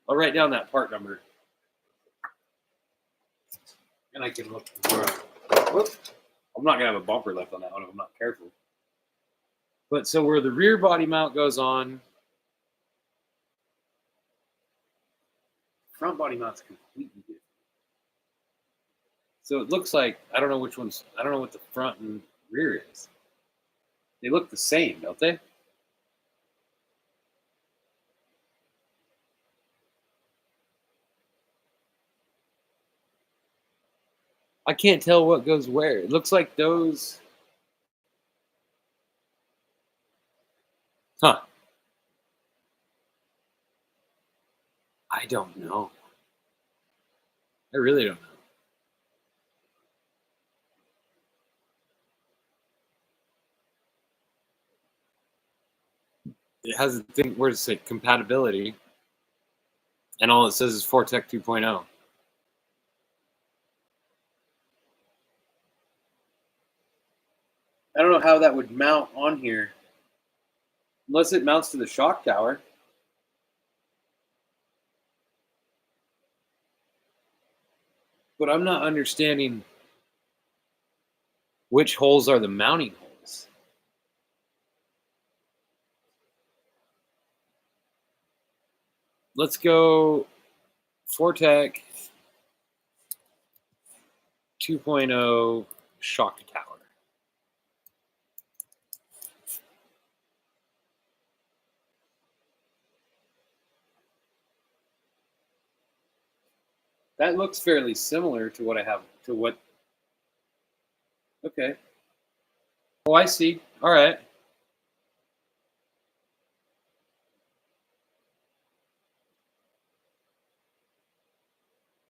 I'll write down that part number. And I can look tomorrow. Whoop. I'm not going to have a bumper left on that one if I'm not careful. But so where the rear body mount goes on, front body mount's completely different. So it looks like, I don't know which one's, I don't know what the front and rear is. They look the same, don't they? I can't tell what goes where. It looks like those. Huh. I don't know. I really don't know. It has a thing, where does it say compatibility? And all it says is Fortec 2.0. I don't know how that would mount on here. Unless it mounts to the shock tower. But I'm not understanding which holes are the mounting holes. Let's go Fortec 2.0 shock tower. That looks fairly similar to what I have, to what. Okay. Oh, I see. All right.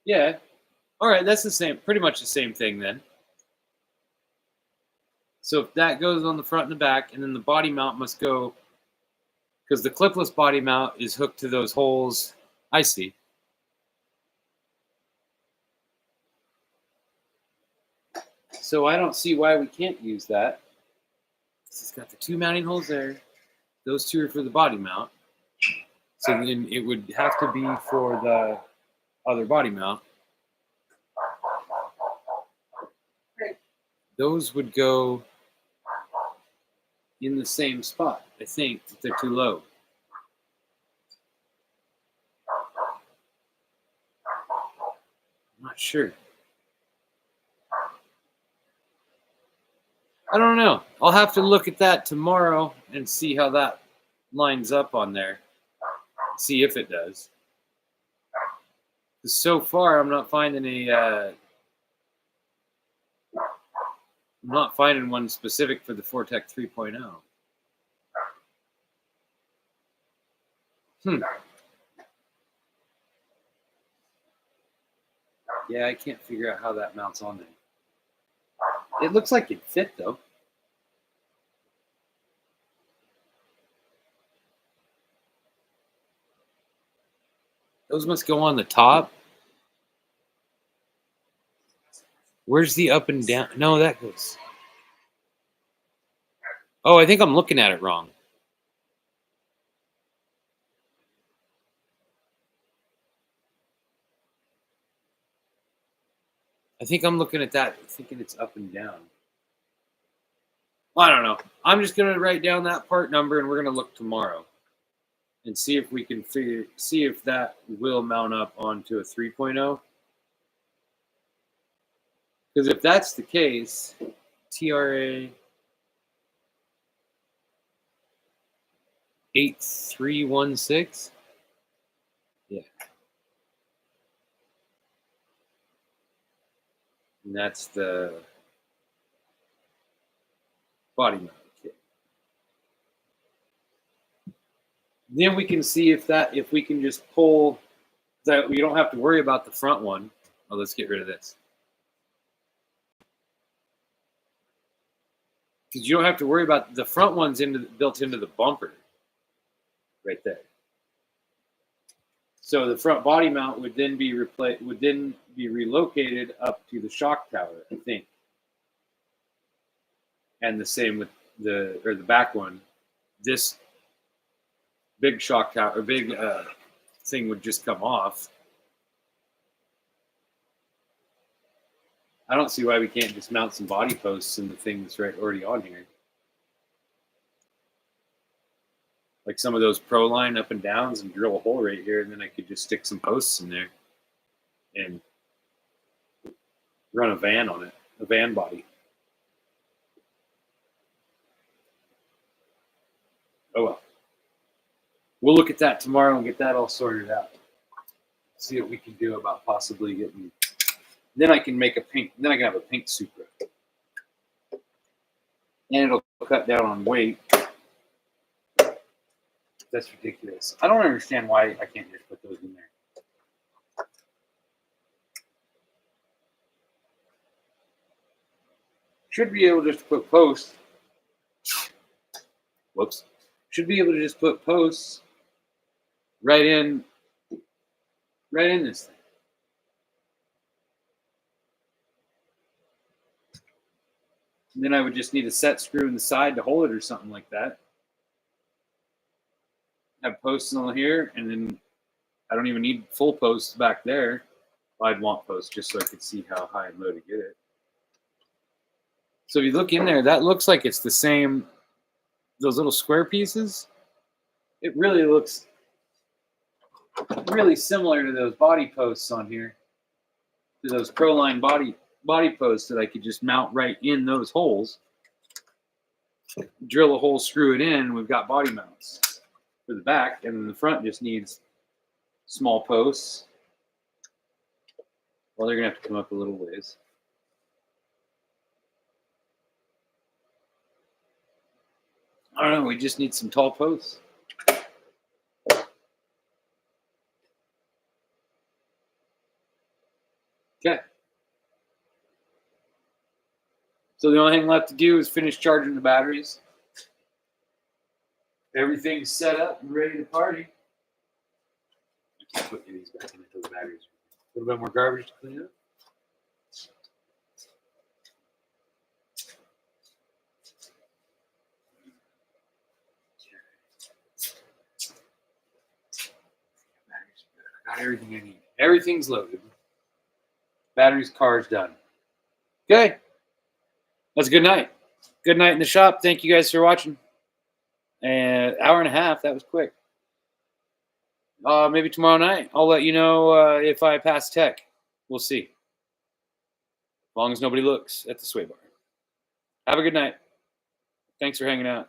Yeah. All right. That's the same, pretty much the same thing then. So if that goes on the front and the back, and then the body mount must go, because the clipless body mount is hooked to those holes. I see. So I don't see why we can't use that. It's got the two mounting holes there. Those two are for the body mount. So then it would have to be for the other body mount. Right. Those would go in the same spot, I think, if they're too low. I'm not sure. I don't know. I'll have to look at that tomorrow and see how that lines up on there. See if it does. 'Cause so far, I'm not finding I'm not finding one specific for the Fortec 3.0. Yeah, I can't figure out how that mounts on there. It looks like it fit though. Those must go on the top. Where's the up and down? No, that goes. Oh, I think I'm looking at it wrong. I think I'm looking at that, thinking it's up and down. Well, I don't know. I'm just gonna write down that part number, and we're gonna look tomorrow and see if we can see if that will mount up onto a 3.0. Because if that's the case, TRA 8316. Yeah. And that's the body mount kit. Then we can see if we can just pull that. We don't have to worry about the front one. Oh, let's get rid of this. Because you don't have to worry about the front one's built into the bumper right there. So the front body mount would then be relocated up to the shock tower, I think. And the same with the back one. This big shock tower or big thing would just come off. I don't see why we can't just mount some body posts and the thing that's right already on here. like some of those Pro Line up and downs and drill a hole right here, and then I could just stick some posts in there and run a van on it, a van body. Oh well. We'll look at that tomorrow and get that all sorted out. See what we can do about possibly getting. Then I can make a pink. Then I can have a pink Supra, and it'll cut down on weight. That's ridiculous. I don't understand why I can't just put those in there. Should be able to just put posts. Whoops. Should be able to just put posts right in this thing. And then I would just need a set screw in the side to hold it or something like that. Have posts on here, and then I don't even need full posts back there. I'd want posts just so I could see how high and low to get it. So if you look in there, that looks like it's the same, those little square pieces. It really looks really similar to those body posts on here, to those Pro Line body posts that I could just mount right in those holes. Drill a hole, screw it in, we've got body mounts for the back, and then the front just needs small posts. Well, they're gonna have to come up a little ways. I don't know, we just need some tall posts. Okay. So the only thing left to do is finish charging the batteries. Everything's set up and ready to party. I can't put any of these back in those batteries. A little bit more garbage to clean up. I got everything I need. Everything's loaded. Batteries, car's done. Okay. That's a good night. Good night in the shop. Thank you guys for watching. And hour and a half. That was quick. Maybe tomorrow night I'll let you know if I pass tech. We'll see. As long as nobody looks at the sway bar. Have a good night. Thanks for hanging out.